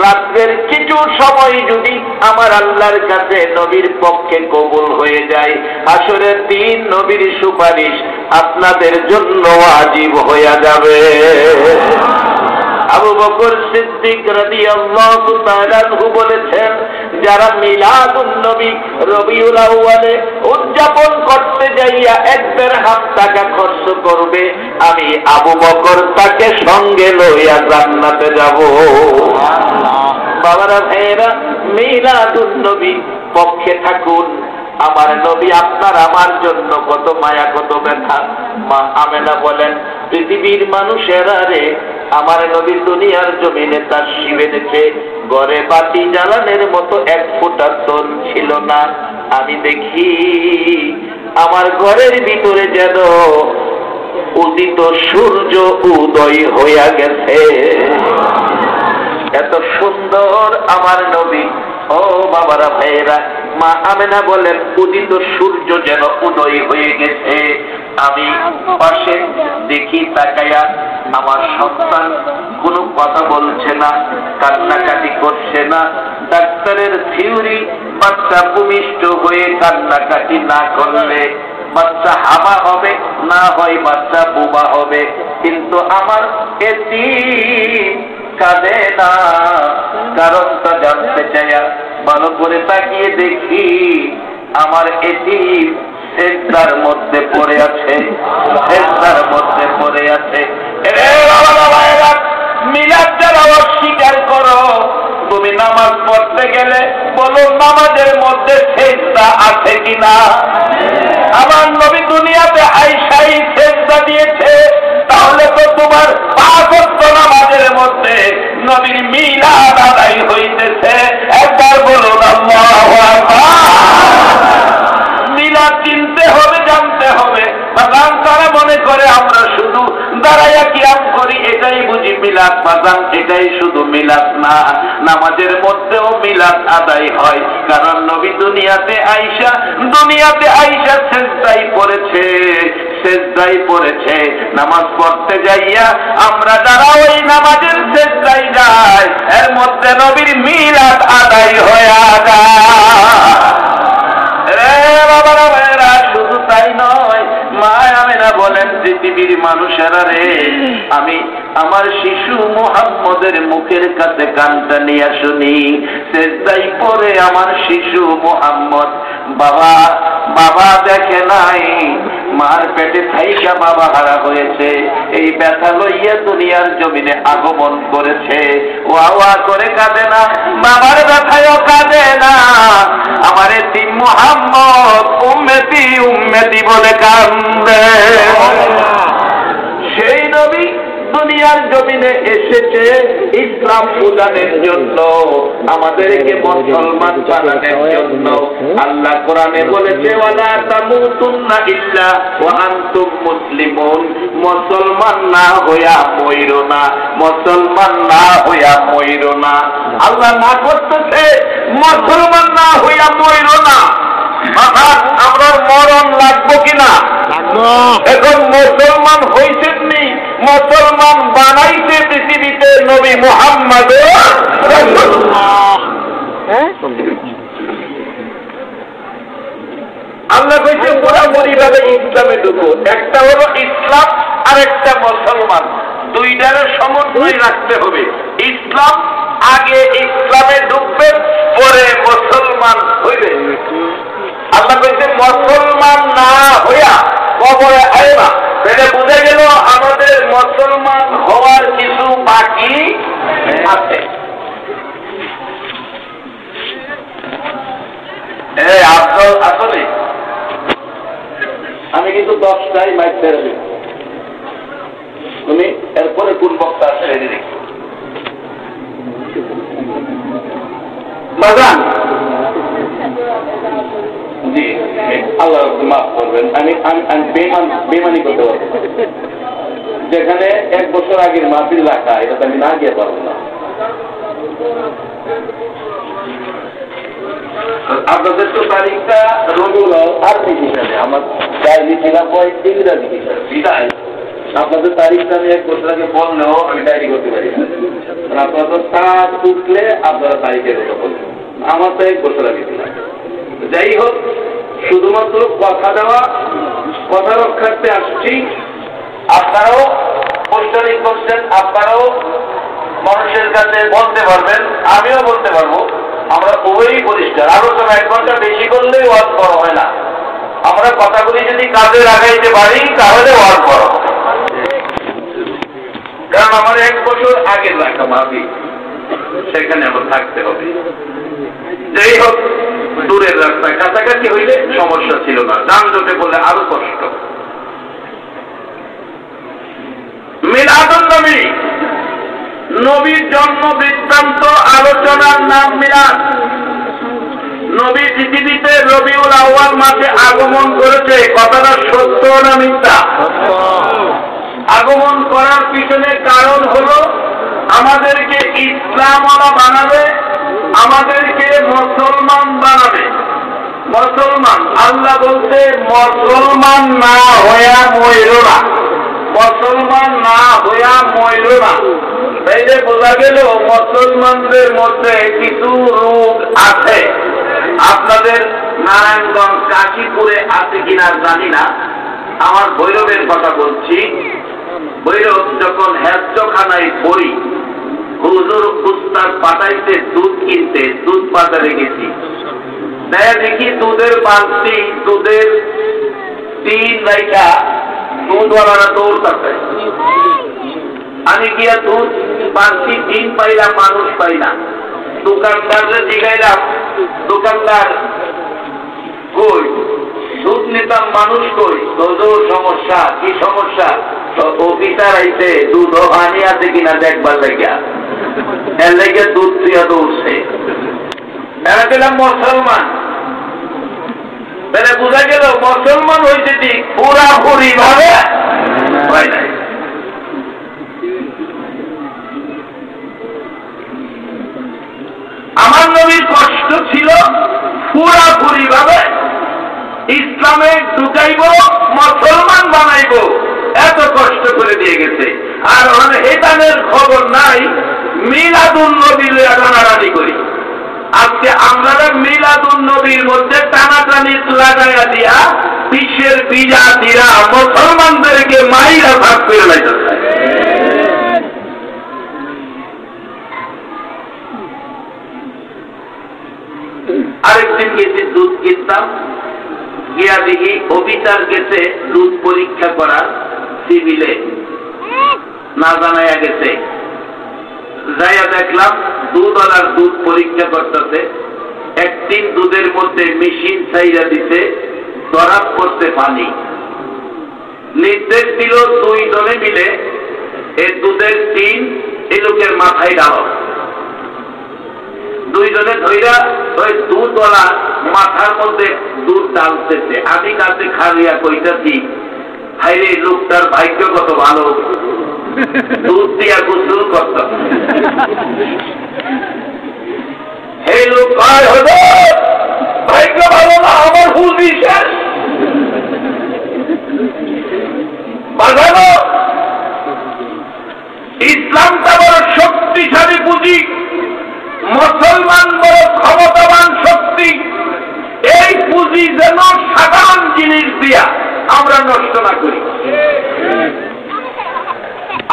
রাত্রের কিছু সময় যদি আমার আল্লাহর কাছে নবীর পক্ষে কবুল হয়ে যায়, হাসরের দিন নবীর সুপারিশ আপনাদের জন্য ওয়াজিব হয়ে যাবে। আবু বকর সিদ্দিক রাদিয়াল্লাহু তাআলা আনহু বলেছেন, যারা মিলাদুন নবী রবিউল আউয়ালে উদযাপন করতে যাইয়া 1 দিরহাম টাকা খরচ করবে, আমি আবু বকর তাকে সঙ্গে লইয়া জান্নাতে যাব। বাবারা ভাইয়েরা, মিলাদুন নবী পক্ষে থাকুন। আমার নবী আপনার আমার জন্য কত মায়া, কত ব্যথা। মা আমেনা বলেন, পৃথিবীর মানুষেরা রে, আমার নবী দুনিয়ার জমিনে তার শিবে দেখে ঘরে বাতি জ্বালানোর মতো এক ফোঁটা তল ছিল না। আমি দেখি আমার ঘরের ভিতরে যেন উদিত সূর্য উদয় হইয়া গেছে। এত সুন্দর আমার নবী। ও বাবারা ভাইয়েরা, মা আমেনা বলেন, উদিত সূর্য যেন উদয় হয়ে গেছে। আমি পাশে দেখি তাকায়া, আমার সন্তান কোনো কথা বলছে না, কান্নাকাটি করছে না। ডাক্তারের থিওরি, বাচ্চা ভূমিষ্ঠ হয়ে কান্নাকাটি না করলে বাচ্চা হামা হবে, না হয় বাচ্চা বোবা হবে। কিন্তু আমার এতিম কাঁদে না, কারণটা জানতে চাইয়া ভালো করে তাকিয়ে দেখি আমার এতিম সেজদার মধ্যে পড়ে আছে, সেজদার মধ্যে পড়ে আছে। মিলাদ যারা অস্বীকার করো, তুমি নামাজ পড়তে গেলে বলো নামাজের মধ্যে সেজদা আছে কিনা। আমার নবী দুনিয়াতে আইসাই সেজদা দিয়েছে, তাহলে তো তোমার 5 ওয়াক্ত নামাজের মধ্যে নবীর মিলাদ আদায় হইতেছে। একবার বলুন আল্লাহু আকবার। মিলাদ চিনতে হবে, জানতে হবে। বাজান তারা মনে করে আমরা শুধু দাঁড়াইয়া কিয়াম করি, এটাই বুঝি মিলাদ। বাজান এটাই শুধু মিলাদ না, নামাজের মধ্যেও মিলাদ আদায় হয়। কারণ নবী দুনিয়াতে আইসা সেজদাই পড়েছে। নামাজ পড়তে যাইয়া আমরা যারা ওই নামাজের সেজদাই যাই, এর মধ্যে নবীর মিলাদ আদায় হয়ে যায়। শুধু তাই নয়, মা আমেনা বলেন, পৃথিবীর মানুষেরা রে, আমি আমার শিশু মুহাম্মদের মুখের কাছে কানটা নিয়ে শুনি। সেজদাই পড়ে আমার শিশু মুহাম্মদ বাবা বাবা দেখে নাই, মার পেটে থাইকা বাবা হারা হয়েছে, এই ব্যথা লইয়া দুনিয়ার জমিনে আগমন করেছে। ওয়া করে কাঁদে না, বাবার ব্যথায়ও কাঁদে না, আমার এতিম মুহাম্মদ উম্মতি উম্মতি বলে কান্দে। সেই নবী দুনিয়ার জমিনে এসেছে ইসলাম প্রদানের জন্য, আমাদেরকে মুসলমান বানানোর জন্য। আল্লাহ কোরআনে বলেছে, ওয়ালা তামুতুন্না ইল্লা ওয়া আনতুম মুসলিমুন। মুসলমান না হইয়া মইরো না, মুসলমান না হইয়া মইরো না। আল্লাহ না করতেছে মুসলমান না হইয়া মইরো না। আমরা মরণ লাগবো কিনা? এখন মুসলমান হইছেননি, মুসলমান বানাইছে পৃথিবীতে নবী মুহাম্মদ। আল্লাহ কইছে পুরাপুরি ভাবে ইসলামে ঢুকো। একটা হলো ইসলাম আর একটা মুসলমান, দুইটার সমন্বয় রাখতে হবে। ইসলাম আগে ইসলামে ঢুকবে, পরে মুসলমান হইবে। আল্লাহ কইছে মুসলমান না হইয়া কবরে আয় না। এটা বুঝে গেল আমাদের মুসলমান হওয়ার কিছু বাকি আছে। আসলে আমি কিন্তু 10টায় মাইক বেরোবি, তুমি এরপরে কোন বক্তা আছে রেডি রেখো। বাজান জি, আল্লাহ মাফ করবেন, আমি বেমানি করতে পারবো। যেখানে 1 বছর আগের মাহফিল রাখা, এটাতে আমি না গিয়ে পারবো না। আপনাদের তো তারিখটা রবিউল আরবি হিসাবে, আমার ডায়েরি ছিলাম ইংরাজি হিসাবে। বিদায় আপনাদের তারিখটা আমি 1 বছর আগে বললেও আমি ডায়েরি করতে পারি না। আপনাদের তার টুকলে আপনারা তারিখের কথা বলবেন, আমার তো 1 বছর আগে ছিলাম। যাই হোক, শুধুমাত্র কথা দেওয়া, কথা রক্ষার্থে আসছি। আপনারাও পোস্টারিং করছেন, আপনারাও মানুষের কাছে বলতে পারবেন, আমিও বলতে পারবো। আমরা উভয়ই পরিষ্কার। আলোচনা 1 ঘন্টা বেশি করলেই ওয়াজ বড় হয় না। আমরা কথাগুলি যদি কাজে লাগাইতে পারি তাহলে ওয়াজ বড়। কারণ আমার 1 বছর আগের রাখা মাহফিল, সেখানে আমার থাকতে হবে। যাই হোক, দূরের রাস্তায়, কাছাকাছি হইলে সমস্যা ছিল না, যানজটে বলে আরো কষ্ট। মিলাদুন নবী, নবীর জন্ম বৃত্তান্ত আলোচনার নাম মিলাদ। নবী পৃথিবীতে রবিউল আউয়াল মাসে আগমন করেছে, কথাটা সত্য না মিথ্যা? আগমন করার পিছনে কারণ হলো আমাদেরকে ইসলামওয়ালা বানাবে, আমাদেরকে মুসলমান বানাবে। মুসলমান, আল্লাহ বলতে মুসলমান না হইয়া মইরো না, মুসলমান না হইয়া মইরো না। তাই যে বোঝা গেল মুসলমানদের মধ্যে কিছু রোগ আছে। আপনাদের নারায়ণগঞ্জ কাশীপুরে আছে কিনা জানি না, আমার ভৈরবের কথা বলছি। ভৈরব যখন হেফজখানায় পড়ি, হুজুর উস্তাদ পাঠাইতে দুধ কিনতে, দুধ বাজারে গেছি। দেখি দুধের বালতি, দুধের টিন রাইখা দুধওয়ালারা দৌড়তাছে। আমি গিয়া দুধ বালতি টিন পাইলাম, মানুষ পাই না। দোকানদারে জিগাইলাম, দোকানদার কই? দুধ নিতাম, মানুষ কই? তোদের সমস্যা কি? সমস্যা তো অফিসার আইছে দুধ পানি আছে কিনা দেখবার লাগিয়া, এর লেগে দুধ দিয়া দৌড়ছে। এরা পেলাম মুসলমান, তাহলে বোঝা গেল মুসলমান হয়েছে ঠিক, পুরাপুরি ভাবে হয় নাই। আমার নবীর কষ্ট ছিল পুরাপুরি ভাবে ইসলামে ঢুকাইব, মুসলমান বানাইব, এত কষ্ট করে দিয়ে গেছে। আর হেদানের খবর নাই, মিলাদুন নবীর টানাটানি করি। আজকে আমরা মিলাদুন নবীর মধ্যে টানাটানি লাগাইয়া দিয়া বিশ্বের বিজা দিরা মুসলমানদেরকে মাইরা ভাগ করে লাইতেছে। আরেকদিন গেছে দুধ কিনতাম, গিয়া দেখি অফিসার গেছে দুধ পরীক্ষা করার সিভিলে, না জানাইয়া গেছে। যাইয়া দেখলাম দুধওয়ালার দুধ পরীক্ষা করতেছে। একদিন দুধের মধ্যে মেশিন চাইয়া দিতে, ধরাপ করতে পানি। নির্দেশ দিল 2 জনে মিলে এই দুধের টিন এই লোকের মাথায় ডালো। 2 জনে ধইরা ওই দুধওয়ালা মাথার মধ্যে দুধ ডালতেছে। আমি কাছে খাইয়া কইতাছি, হাইরে লোকটার ভাগ্য কত ভালো, দুধ দিয়া গোসল করত। এই লোক কয় হলো ভাগ্য ভালো না, আমার পুঁজি শেষ। বাজানো ইসলামটা বড় শক্তিশালী পুঁজি, মুসলমান বড় ক্ষমতাবান শক্তি। এই পুঁজি যেন সাধারণ জিনিস দিয়া আমরা নষ্ট না করি।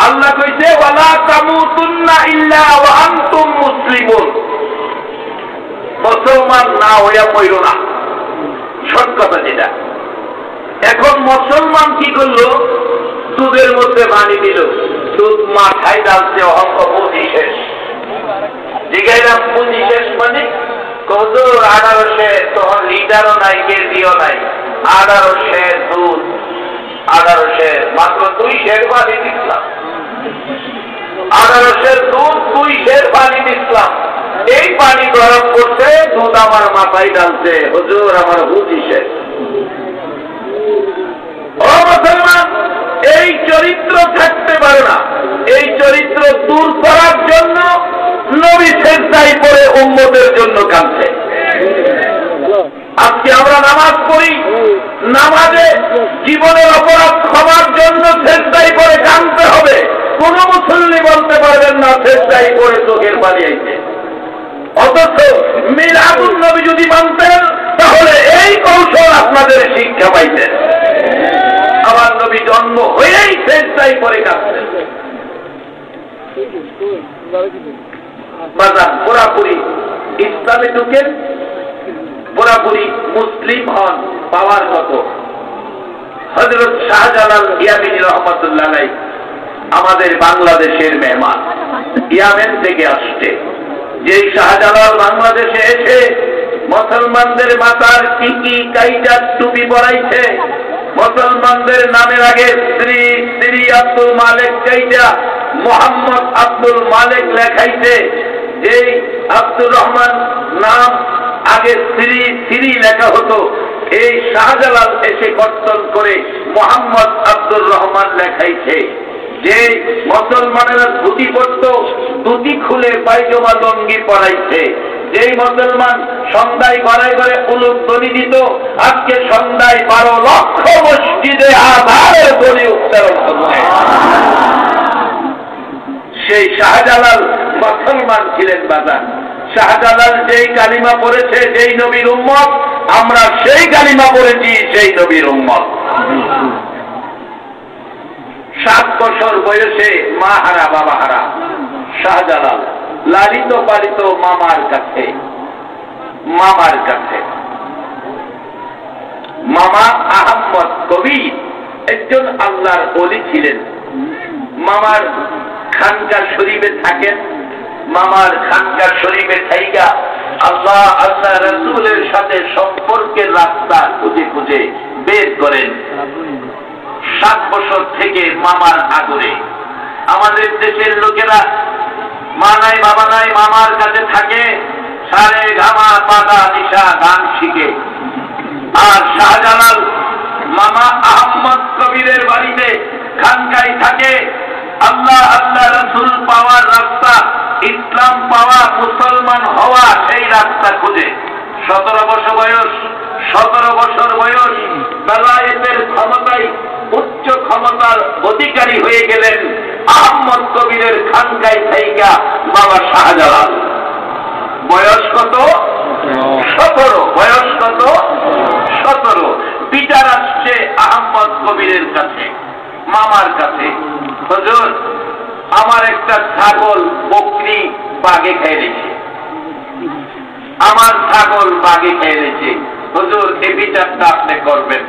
আল্লাহ কইছে ওয়ালা তামুতুন্না ইল্লা ওয়া আনতুম মুসলিমুন, মুসলমান না হইয়া মইরো না, সত্য কথা যেটা। এখন মুসলমান কি করলো, দুধের মধ্যে পানি দিল, দুধ মাথায় ডালছে, অঙ্ক পুঁজি শেষ। জিগাইলাম পুঁজি শেষ মানে? কদুর 1800 তখন লিটারও নাই, কেজিও নাই, 1800 দুধ, 1800 মাত্র 2 সের পানি দিচ্লাম। 1800 দুধ 2 সের পানি দিচ্লাম। এই পানি গরম করতে দুধ আমার মাথায় ডালছে, হুজুর আমার পুঁজি শেষ। ও মুসলমান, এই চরিত্র থাকতে পারে না। এই চরিত্র দূর করার জন্য নবী সেজদায় পড়ে উম্মতের জন্য কাঁদছে। আজকে আমরা নামাজ পড়ি, নামাজে জীবনের অপরাধ ক্ষমার জন্য সেজদায় পড়ে কাঁদতে হবে। কোন মুসল্লি বলতে পারবেন না সেজদায় পড়ে চোখের পানি আইছে। অথচ মিলাদুন নবী যদি মানতেন তাহলে এই কৌশল আপনাদের শিক্ষা পাইতেন। আমার নবী জন্ম হয়েই সেজদায় পড়ে কাঁদতেন। পুরাপুরি ইসলামে ঢুকেন, পুরাপুরি মুসলিম হন, পাওয়ার মত। হযরত শাহজালাল ইয়ামিনী রহমাতুল্লাহ আলাইহি আমাদের বাংলাদেশের মেহমান, ইয়ামেন থেকে আসছে। যেই শাহজালাল বাংলাদেশে এসে মুসলমানদের মাথার টিকি কাইটা টুপি পরাইছে, মুসলমানদের নামের আগে শ্রী আব্দুল মালিক কাইটা মোহাম্মদ আব্দুল মালিক লেখাইছে। যেই আব্দুর রহমান নাম আগে শ্রী লেখা হতো, এই শাহজালাল এসে কর্তন করে মোহাম্মদ আব্দুর রহমান লেখাইছে। যে মুসলমানেরা ধুতি পরত, ধুতি খুলে পায়জামা লঙ্গি পরাইছে। যেই মুসলমান সন্ধ্যায় ঘরে ঘরে উলুক ধ্বনি দিত, আজকে সন্ধ্যায় 12 লক্ষ মসজিদে আযানের ধ্বনি উচ্চারণ করছে। সেই শাহজালাল মুসলমান ছিলেন বাজার। শাহজালাল যেই কালিমা পড়েছে, যেই নবীর উম্মত, আমরা সেই কালিমা পড়েছি সেই নবীর উম্মত। 7 বছর বয়সে মা হারা বাবা হারা শাহজালাল লালিত পালিত মামার কাছে। মামা আহমদ কবির একজন আল্লাহর ওলি ছিলেন। মামার খানকা শরীফে থাকেন। মামার খানকা শরীফে থাইকা আল্লাহ রাসূলের সাথে সম্পর্কের রাস্তা খুঁজে খুঁজে বের করেন। 7 বছর থেকে মামার আদরে। আমাদের দেশের লোকেরা মা নাই বাবা নাই মামার কাছে থাকে, সারে গামা পাদা নিশা গান শিখে। আর শাহজালাল মামা আহমদ কবিরের বাড়িতে খানকায় থাকে। আল্লাহ আল্লাহ রসুল পাওয়ার রাস্তা, ইসলাম পাওয়া, মুসলমান হওয়া, সেই রাস্তা খুঁজে 17 বছর বয়স, 17 বছর বয়স বেলায়েতের ক্ষমতায় উচ্চ ক্ষমতার অধিকারী হয়ে গেলেন আহমদ কবিরের খানকায় থাইকা বাবা শাহজালাল। বয়স কত? 17। বয়স কত? 17। বিচার আসছে আহমদ কবিরের কাছে, মামার কাছে, হুজুর আমার একটা ছাগল বকরি বাঘে খেয়ে নিয়েছে, আমার ছাগল বাঘে খেয়ে নিয়েছে, হুজুর এই বিচারটা আপনি করবেন।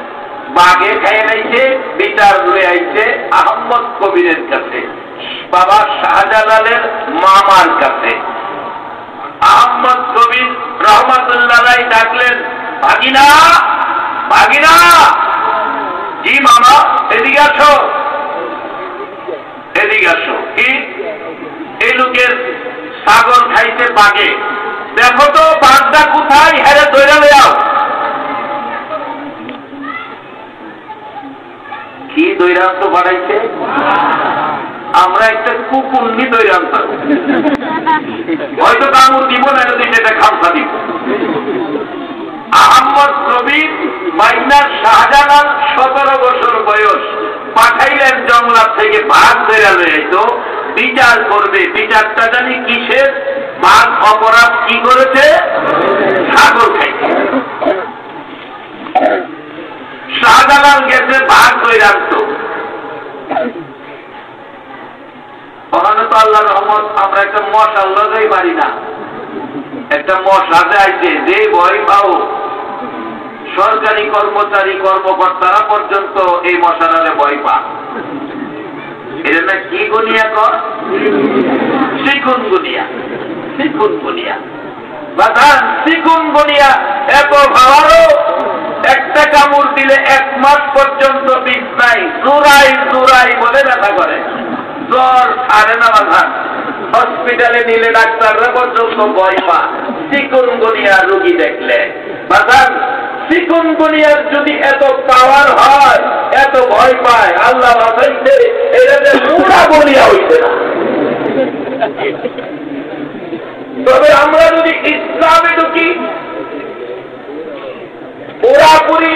বাঘে খেয়ে নিয়েছে, বিচার রয়ে আইছে আহমদ কবিরের কাছে, বাবা শাহজালালের মামার কাছে। আহমদ কবির রহমাতুল্লাহ ডাকলেন, ভাগিনা ভাগিনা। জি মামা, এদিকে আসো, এদিকে আসো। কি? এই লোকের ছাগল খাইতে বাঘে, দেখো তো বাঘটা কোথায়, হেরে ধরে যাও। কি দৈরান্ত বাড়াইছে? আমরা একটা কুকুন্নি দৈরান্ত, হয়তো কামড় দিব না, যদি সেটা খামসা দিব। আহমদ কবির মাইনার শাহজালাল 17 বছর বয়স, পাঠাইলেন জঙ্গলা থেকে বাঘ ধরে রয়েছে, বিচার করবে। বিচারটা জানি কিসের? বাঘ অপরাধ কি করেছে? ছাগল খাইছে। শাহজালাল গেছে বাঘ ধরে আনতো। ওখানে তো আল্লাহ রহমত, আমরা একটা মশার লগাই পারি না। একটা মশাতে আইছে, যে ভয় পাও, সরকারি কর্মচারী কর্মকর্তারা পর্যন্ত এই মশারে ভয় পান। এটা না কি গুনিয়া কর? শিকুন গুনিয়া। শিকুন গুনিয়া বাধান, শিকুন গুনিয়া এত ভাবারও একটা কামড় দিলে 1 মাস পর্যন্ত বিছনায় জোড়াই জোড়াই বলে ব্যথা করে, জ্বর ছাড়ে না বাধান। হসপিটালে নিলে ডাক্তাররা পর্যন্ত ভয় পা চিকুনগুনিয়া রোগী দেখলে। বাধান, চিকুনগুনিয়ার যদি এত পাওয়ার হয়, এত ভয় পায়, আল্লাহ বাঁচাইছে, এটা যে পুরা গুনিয়া হইছে না। তবে আমরা যদি ইসলামে ঢুকি, পুরাপুরি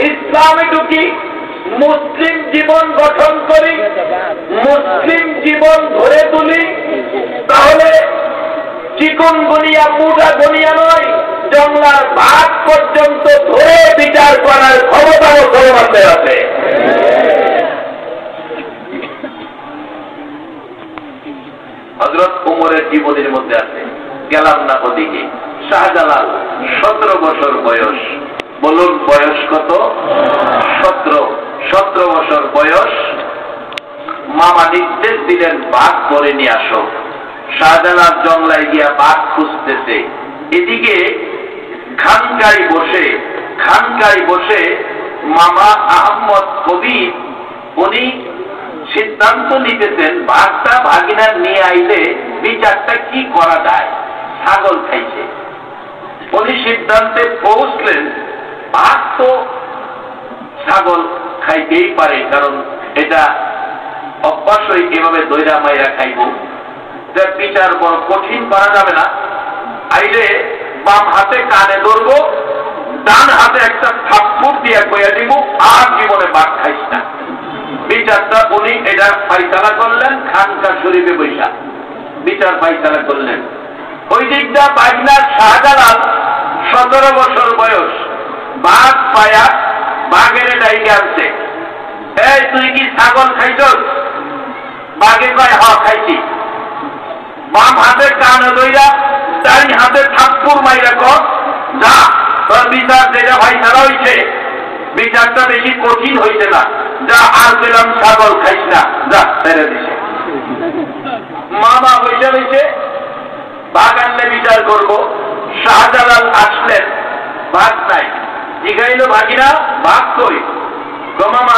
ইসলামে ঢুকি, মুসলিম জীবন গঠন করি, মুসলিম জীবন গড়ে তুলি, তাহলে চিকুনগুনিয়া মুডা গুনিয়া নয়, জংলার ভাগ পর্যন্ত ধরে বিচার করার ক্ষমতা মুসলমানদের আছে। হযরত ওমরের জীবনের মধ্যে আছে। গেলাম না ওদিকে। শাহজালাল 17 বছর বয়স। বলুন বয়স কত? 17 বছর বয়স। মামা নির্দেশ দিলেন বাঘ করে নিয়ে আসো। শাহজালাল জঙ্গলায় গিয়া বাঘ খুঁজতেছে। এদিকে খানকায় বসে মামা আহমদ কবির উনি সিদ্ধান্ত নিতেছেন বাঘটা ভাগিনার নিয়ে আইলে বিচারটা কি করা যায়। ছাগল খাইছে। উনি সিদ্ধান্তে পৌঁছলেন বাঘ তো ছাগল খাইতেই পারে, কারণ এটা অভ্যাসই এভাবে দইরা মাইরা খাইব। বিচার বড় কঠিন করা যাবে না। আইলে বাম হাতে কানে ধরবো, ডান হাতে একটা থাপ্পড় দিয়ে কইয়া দিব, আর জীবনে বাঘ খাইস না। বিচারটা উনি এটা ফাইসালা করলেন খানকা শরীফে বৈশা বিচার ফাইসালা করলেন। ওই দিকটা বাগনার শাহজালাল 17 বছর বয়স। বাঘ পায়া বাঘের ডাইকে আনছে। এই তুই কি ছাগল খাইছস? বাঘে কয় হ খাইছি। বাম হাতে কানে ধইরা ডাইন হাতে থাপ্পড় মাইরা কর, যা তোর বিচার যেটা ফাইসালা হইছে, বিচারটা বেশি কঠিন হইছে না, যা আর পেলাম ছাগল খাইস না, যা ছেড়ে দিছে। মামা বইসা রয়েছে, বাঘ আনলে বিচার করব। শাহজালাল আসলেন, বাঘ নাই। জিগাইল ভাগিনা বাঘ কই? তো মামা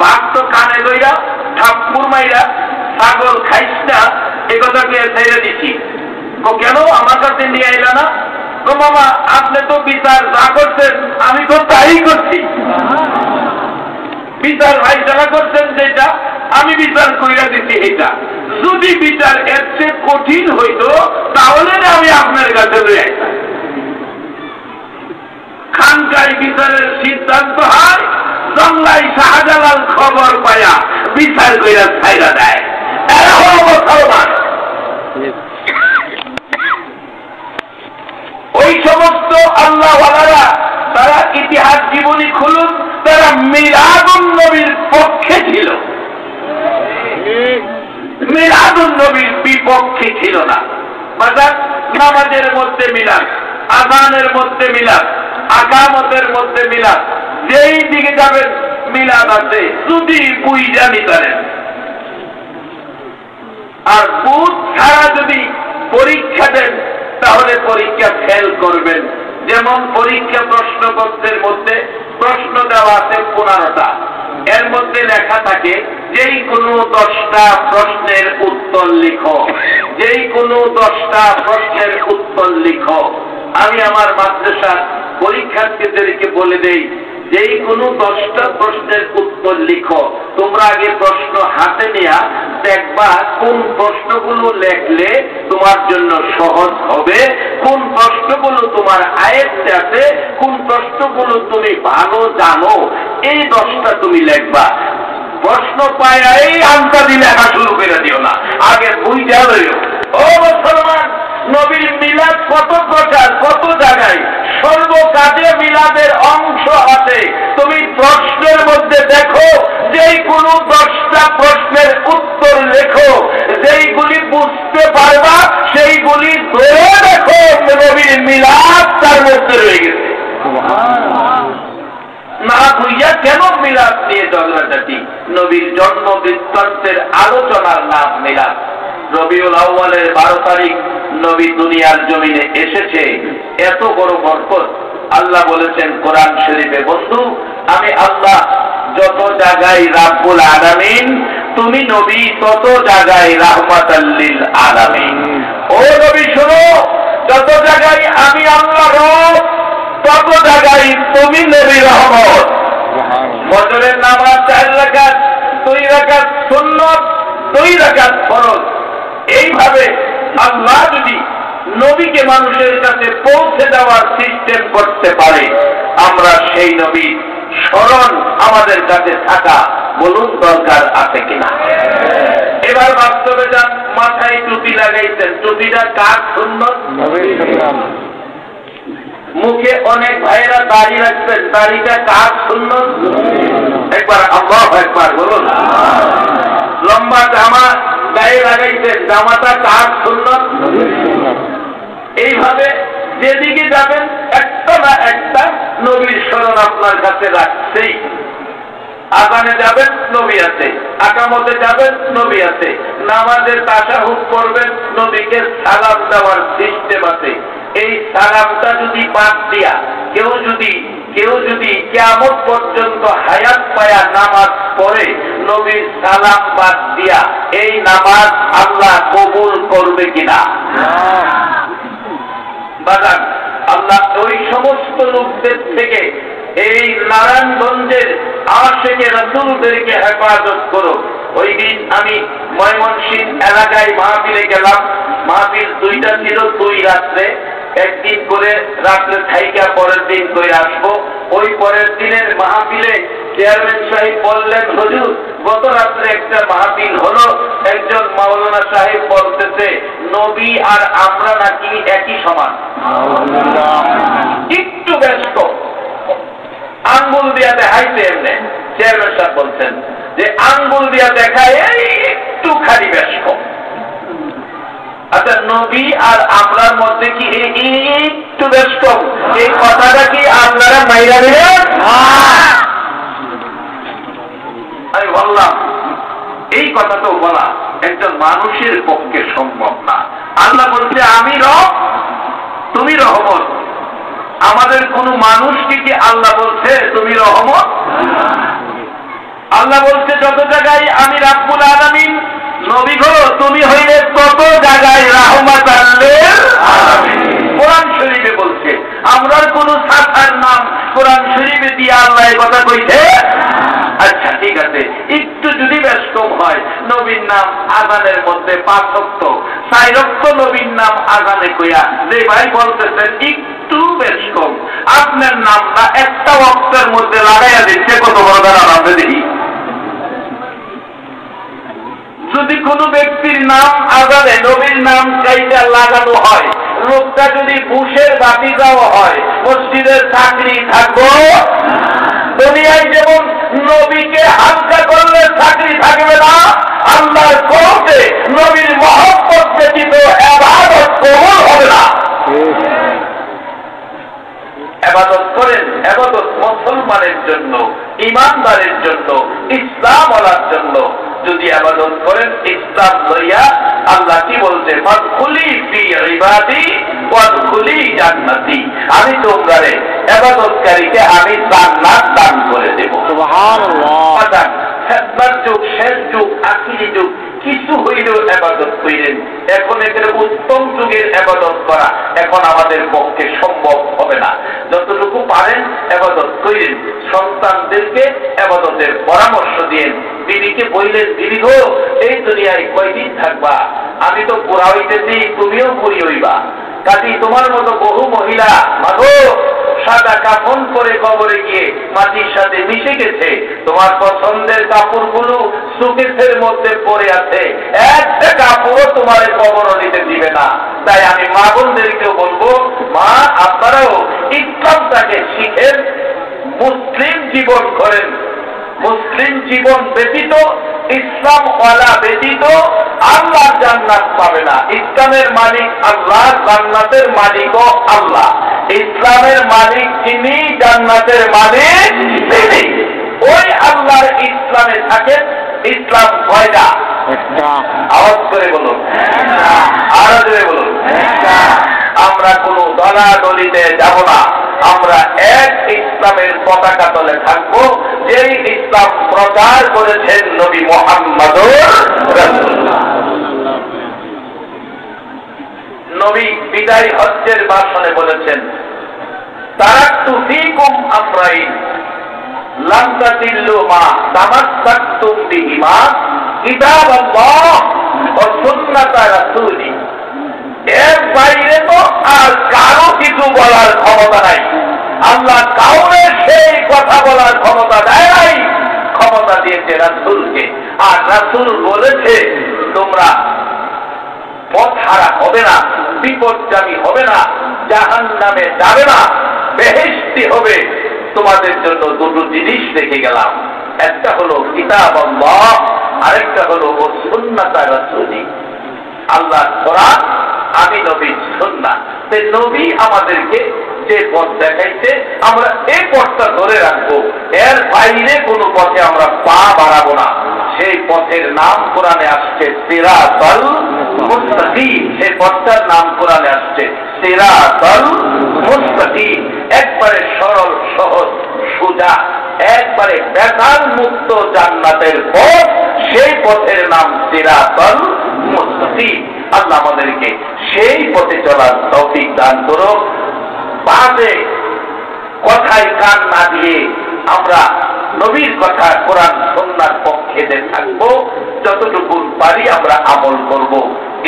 বাঘ তো কানে লইয়া ঠাকুর মাইরা ছাগল খাইস না এ কথাকে ছেড়ে দিচ্ছি। কেন আমার কাছে নিয়ে আইলা না? মামা আপনি তো বিচার যা করছেন আমি তো তাই করছি। বিচার ভাই যারা করছেন যেটা আমি বিচার কইরা দিচ্ছি এটা। যদি বিচার এর চেয়ে কঠিন হইত তাহলে আমি আপনার কাছে লই আইতাম। খানকায় বিচারের সিদ্ধান্ত হয়, জঙ্গলাই শাহজালাল খবর পায়া বিচার কইরা ছাইরা দেয়। এরা হল মুসলমান। ওই সমস্ত আল্লাহওয়ালারা তারা ইতিহাস জীবনী খুলুন, তারা মিলাদুন নবীর পক্ষে ছিল, মিলাদুন নবীর বিপক্ষে ছিল না। বাজার নামাজের মধ্যে মিলাদ, আযানের মধ্যে মিলাদ, আকামতের মধ্যে মিলাদ, যেই দিকে যাবেন মিলাদ আছে, যদি বুঝা নিতারেন। আর বুঝ ছাড়া যদি পরীক্ষা দেন তাহলে পরীক্ষা ফেল করবেন। যেমন পরীক্ষা প্রশ্নপত্রের মধ্যে প্রশ্ন দেওয়া আছে 15টা, এর মধ্যে লেখা থাকে যেই কোনো 10টা প্রশ্নের উত্তর লিখো, যেই কোনো 10টা প্রশ্নের উত্তর লিখো। আমি আমার মাদ্রাসার পরীক্ষার্থীদেরকে বলে দেই, যেই কোনো 10টা প্রশ্নের উত্তর লিখো। তোমরা আগে প্রশ্ন হাতে নেয়া দেখবা কোন প্রশ্নগুলো লেখলে তোমার জন্য সহজ হবে, কোন প্রশ্নগুলো তোমার আয়ত্তে আছে, কোন প্রশ্নগুলো তুমি ভালো জানো, এই 10টা তুমি লিখবা। প্রশ্ন পায় এই আনসারি লেখা শুরু করে দিও না, আগে বুঝা লইও। ও মুসলমান, নবীর মিলাদ কত প্রকার, কত জায়গায়, সর্ব কাজে মিলাদের অংশ আছে। তুমি প্রশ্নের মধ্যে দেখো, যেই কোনো 10টা প্রশ্নের উত্তর লেখো, যেইগুলি বুঝতে পারবা সেইগুলি ধরে দেখো নবীর মিলাদ তার মধ্যে রয়ে গেছে। না বুঝিয়া কেন মিলাদ নিয়ে ঝগড়াঝাটি? নবীর জন্ম বৃত্তান্তের আলোচনার নাম মিলাদ। রবিউল আউয়ালের 12 তারিখ নবী দুনিয়ার জমিনে এসেছে, এত বড় বরকত। আল্লাহ বলেছেন কোরআন শরীফে, বন্ধু আমি আল্লাহ যত জায়গায় রাব্বুল আলামিন, তুমি নবী তত জায়গায় রাহমাতাল লিল আলামিন। ও নবী শোনো, যত জায়গায় আমি আল্লাহ রব, তত জায়গায় তুমি নবী রহমত। ফজরের নামাজ 4 রাকাত, 2 রাকাত সুন্নাত, 2 রাকাত ফরজ। এইভাবে আল্লাহ যদি নবীকে মানুষের কাছে পৌঁছে দেওয়ার সিস্টেম করতে পারে, আমরা সেই নবীর স্মরণ আমাদের কাছে থাকা বলুন দরকার আছে কিনা? এবার বাস্তবে যান, মাথায় টুপি লাগাইছেন, টুপিটা কার সুন্নত? মুখে অনেক ভাইয়েরা দাড়ি রাখবেন, দাড়িটা কার সুন্নত? একবার আল্লাহু আকবার বলুন। লম্বা জামা গায়ে লাগাইছেন, জামাটা কার সুন্নত? এইভাবে যেদিকে যাবেন একটা না একটা নবীর স্মরণ আপনার কাছে রাখছেই। আযানে যাবেন নবী আছে, আকামতে যাবেন নবী আছে, নামাজের তাশাহুদ করবেন নবীকে সালাম দেওয়ার সিস্টেম আছে। এই সালামটা যদি বাদ দিয়া কেউ যদি কিয়ামত পর্যন্ত হায়াত পায়া নামাজ পড়ে, নবীর সালাম বাদ দিয়া এই নামাজ আল্লাহ কবুল করবে কিনা? বাজান, আল্লাহ ওই সমস্ত লোকদের থেকে এই নারায়ণগঞ্জের আশেকে রাসূলদেরকে হেফাজত করো। ওই দিন আমি ময়মনসিংহ এলাকায় মাহফিলে গেলাম। মাহফিল 2টা ছিল, 2 রাত্রে, একদিন করে রাত্রে থাইকা পরের দিন করে আসবো। ওই পরের দিনের মাহফিলে চেয়ারম্যান সাহেব বললেন, হুজুর গত রাত্রে একটা মাহফিল হলো, একজন মাওলানা সাহেব বলতেছে নবী আর আমরা নাকি একই সমান। একটু ব্যস্ত, আঙ্গুল দিয়া দেখাইছে এমনি। চেয়ারম্যান সাহেব বলছেন যে আঙ্গুল দিয়া দেখায় একটু খালি ব্যস্ত। আচ্ছা, নবী আর আমরার মধ্যে কি একটু ব্যস্ত? এই কথাটা কি আপনারা মাইরা দিলেন? আমি বললাম এই কথা তো বলা একজন মানুষের পক্ষে সম্ভব না। আল্লাহ বলছে আমি রব, তুমি রহমত। আমাদের কোন মানুষকে কি আল্লাহ বলছে তুমি রহমত? আল্লাহ বলছে যত জায়গায় আমি রাব্বুল আলামিন, নবী গো তুমি হইলে তত জায়গায় রাহমাতাল লিল আলামিন। কোরআন শরীফে বলছে, আমরার কোন সাথার নাম কোরআন শরীফে দিয়ে আল্লাহ এই কথা কইছে। আচ্ছা ঠিক আছে, একটু যদি ব্যস্তম হয়, নবীর নাম আজানের মধ্যে 5 ওয়াক্ত 4 ওয়াক্ত নবীর নাম আজানে কইয়া যে ভাই বলতেছেন একটু ব্যস্তম, আপনার নামটা একটা ওয়াক্তের মধ্যে লাগাইয়া দিচ্ছে, কত বড় দাঁড়ান আমরা দেখি। যদি কোন ব্যক্তির নাম আজানে নবীর নাম চাইতে লাগানো হয়, লোকটা যদি বুশের বাতি যাওয়া হয়, মসজিদের চাকরি থাকবো। দুনিয়ায় যেমন নবীকে হালকা করলে চাকরি থাকবে না, আল্লাহর কোরআনে নবীর মহব্বত ব্যতীত ইবাদত কবুল হবে না। ইবাদত করেন, ইবাদত মুসলমানের জন্য, ঈমানদারের জন্য, ইসলাম ওয়ালার জন্য। যদি ইবাদত করেন ইসলাম লইয়া, আল্লাহ কি বলছে, ফাদখুলি ফি ইবাদি ওয়াদখুলি জান্নাতি, আমি তোমারে ইবাদতকারীকে আমি জান্নাত দান করে দেব। সুবহানাল্লাহ। খেদমত যুগ, শেষ যুগ, আখিরি যুগ, কিছু হইলেও ইবাদত করেন। এখন এদের উত্তম যুগের ইবাদত করা এখন আমাদের পক্ষে সম্ভব হবে না। যতটুকু পারেন ইবাদত করেন, সন্তানদেরকে ইবাদতের পরামর্শ দিন। বিবিকে বললেন, বিবি গো এই দুনিয়ায় কয়দিন থাকবা, আমি তো বুড়া হইতেছি, তুমিও বুড়ি হইবা, কাজী তোমার মতো বহু মহিলা মাগো সাদা কাফন পরে কবরে গিয়ে মাটির সাথে মিশে গেছে, তোমার পছন্দের কাপড়গুলো সুকেসের মধ্যে পড়ে আছে, একটা কাপড়ও তোমার কবরও নিতে দিবে না। তাই আমি মা বোনদেরকেও বলবো, মা আপনারাও ইসলামটাকে শিখেন, মুসলিম জীবন করেন। মুসলিম জীবন ব্যতীত, ইসলাম ওয়ালা ব্যতীত আল্লাহর জান্নাত পাবে না। ইসলামের মালিক আল্লাহ, জান্নাতের মালিকও আল্লাহ। ইসলামের মালিক যিনি, জান্নাতের মালিক তিনি। ওই আল্লাহর ইসলামে থাকেন। ইসলাম কয়টা? আওয়াজ করে বলুন, আরো জোরে বলুন। আমরা কোন দলাদলিতে যাব না, আমরা এক ইসলামের পতাকা তলে থাকবো, যেই ইসলাম প্রচার করেছেন নবী মুহাম্মদুর রাসূলুল্লাহ। নবী বিদায় হজ্জের ভাষণে বলেছেন, তারাকতু ফীকুম আমরাইন লাম তাদিল্লু মা তামাসসাকতুম বিহিমা কিতাবাল্লাহ ওয়া সুন্নাতা রাসূলি। এর বাইরে তো আর কারো কিছু বলার ক্ষমতা নাই। আল্লাহ কাউরে সেই কথা বলার ক্ষমতা দেয় নাই, ক্ষমতা দিয়েছে রাসূলকে। আর রাসূল বলেছে তোমরা পথ হারা হবে না, বিপদগামী হবে না, জাহান্নামে যাবে না, বেহেশতি হবে। তোমাদের জন্য দুটো জিনিস রেখে গেলাম, একটা হলো কিতাব আল্লাহ, আরেকটা হলো সুন্নাত রাসূলি। আল্লাহর কোরআন, আমি নবীর সুন্নাত। নবী আমাদেরকে যে পথ দেখাইছে আমরা এই পথটা ধরে রাখবো, এর বাইরে কোনো পথে আমরা পা বাড়াবো না। সেই পথের নাম কোরআনে আসছে সিরাতাল মুস্তাকিম। সেই পথটার নাম কোরআনে আসছে সিরাতাল মুস্তাকিম। একবারে সরল, সহজ, সোজা, একবারে বেকার মুক্ত জান্নাতের পথ, সেই পথের নাম সিরাতাল মুস্তাকিম। আল্লাহ আমাদেরকে সেই পথে চলার তৌফিক দান করো। বাজে কথায় কান না দিয়ে আমরা নবীর কথা, কোরআন সুন্নাহর পক্ষে থাকবো, যতটুকু পারি আমরা আমল করব।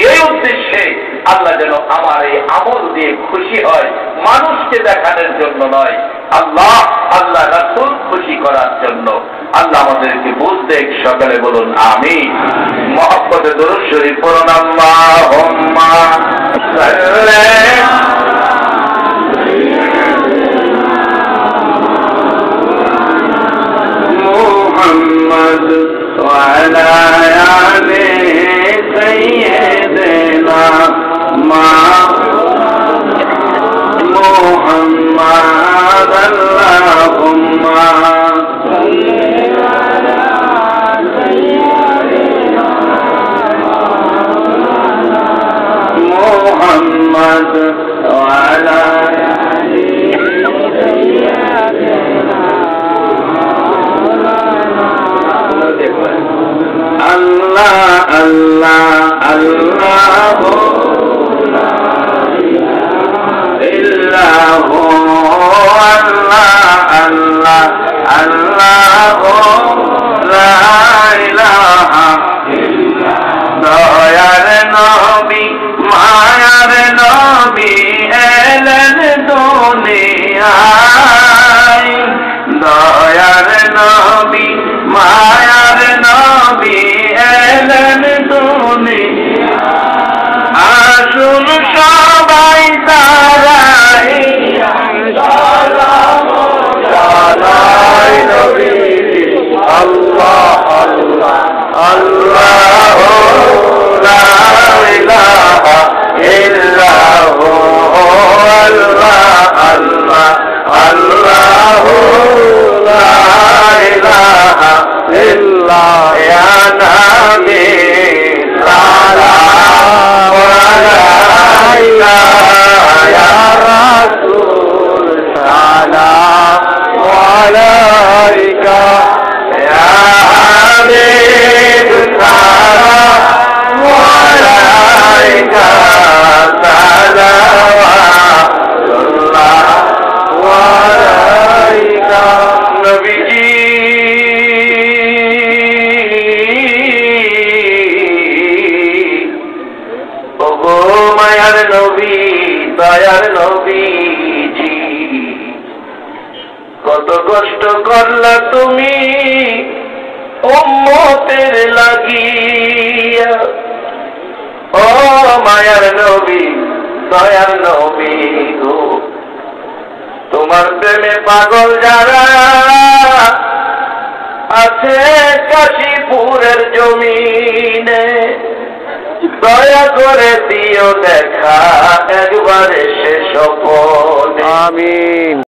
এই উদ্দেশ্যে আল্লাহ যেন আমার এই আমল দিয়ে খুশি হয়, মানুষকে দেখানোর জন্য নয়, আল্লাহ আল্লাহ রাসূল খুশি করার জন্য। আল্লাহ আমাদেরকে বুঝতে সকালে বলুন আমিন। মহব্বতে দরুদ শরীফ পড়ুন, আল্লাহুম্মা সাল্লি মুহাম্মদ ওয়া আলা আলি সাইয়্যিদিনা মুহাম্মদ আল্লাহুম্মা محمد وعلى আল্লাহ আল্লাহ আল্লাহ ইল্লাহু আল্লাহ আল্লাহ আল্লাহ লা ইলাহা দয়ার নবী মায়ার নবী এলেন দুনিয়ায় দয়ার নবী মায়ার নবী এলেন দুনিয়ায় আসুন সবাই তারাই জানাই নবী আল্লাহ আল্লাহ আল্লাহ লা ইলাহা ইল্লাহু আল্লাহ আল্লাহ আল্লাহ লা ইলাহা ইল্লাল্লাহ ইয়া নবী সালাম আলাইকা ইয়া রাসূল সালাম আলাইকা ইয়া হাবিব সালাম আলাইকা সালাওয়াতুল্লাহ আলাইকা নবীজি ওগো মায়ার নবী দয়ার নবীজি কত কষ্ট করলা তুমি উম্মতের লাগিয়া ও মায়ার নবী দয়ার নবী গো তোমার প্রেমে পাগল যারা আছে কাশীপুরের জমিনে দয়া করে দিও দেখা একবারে সে সপনে আমিন।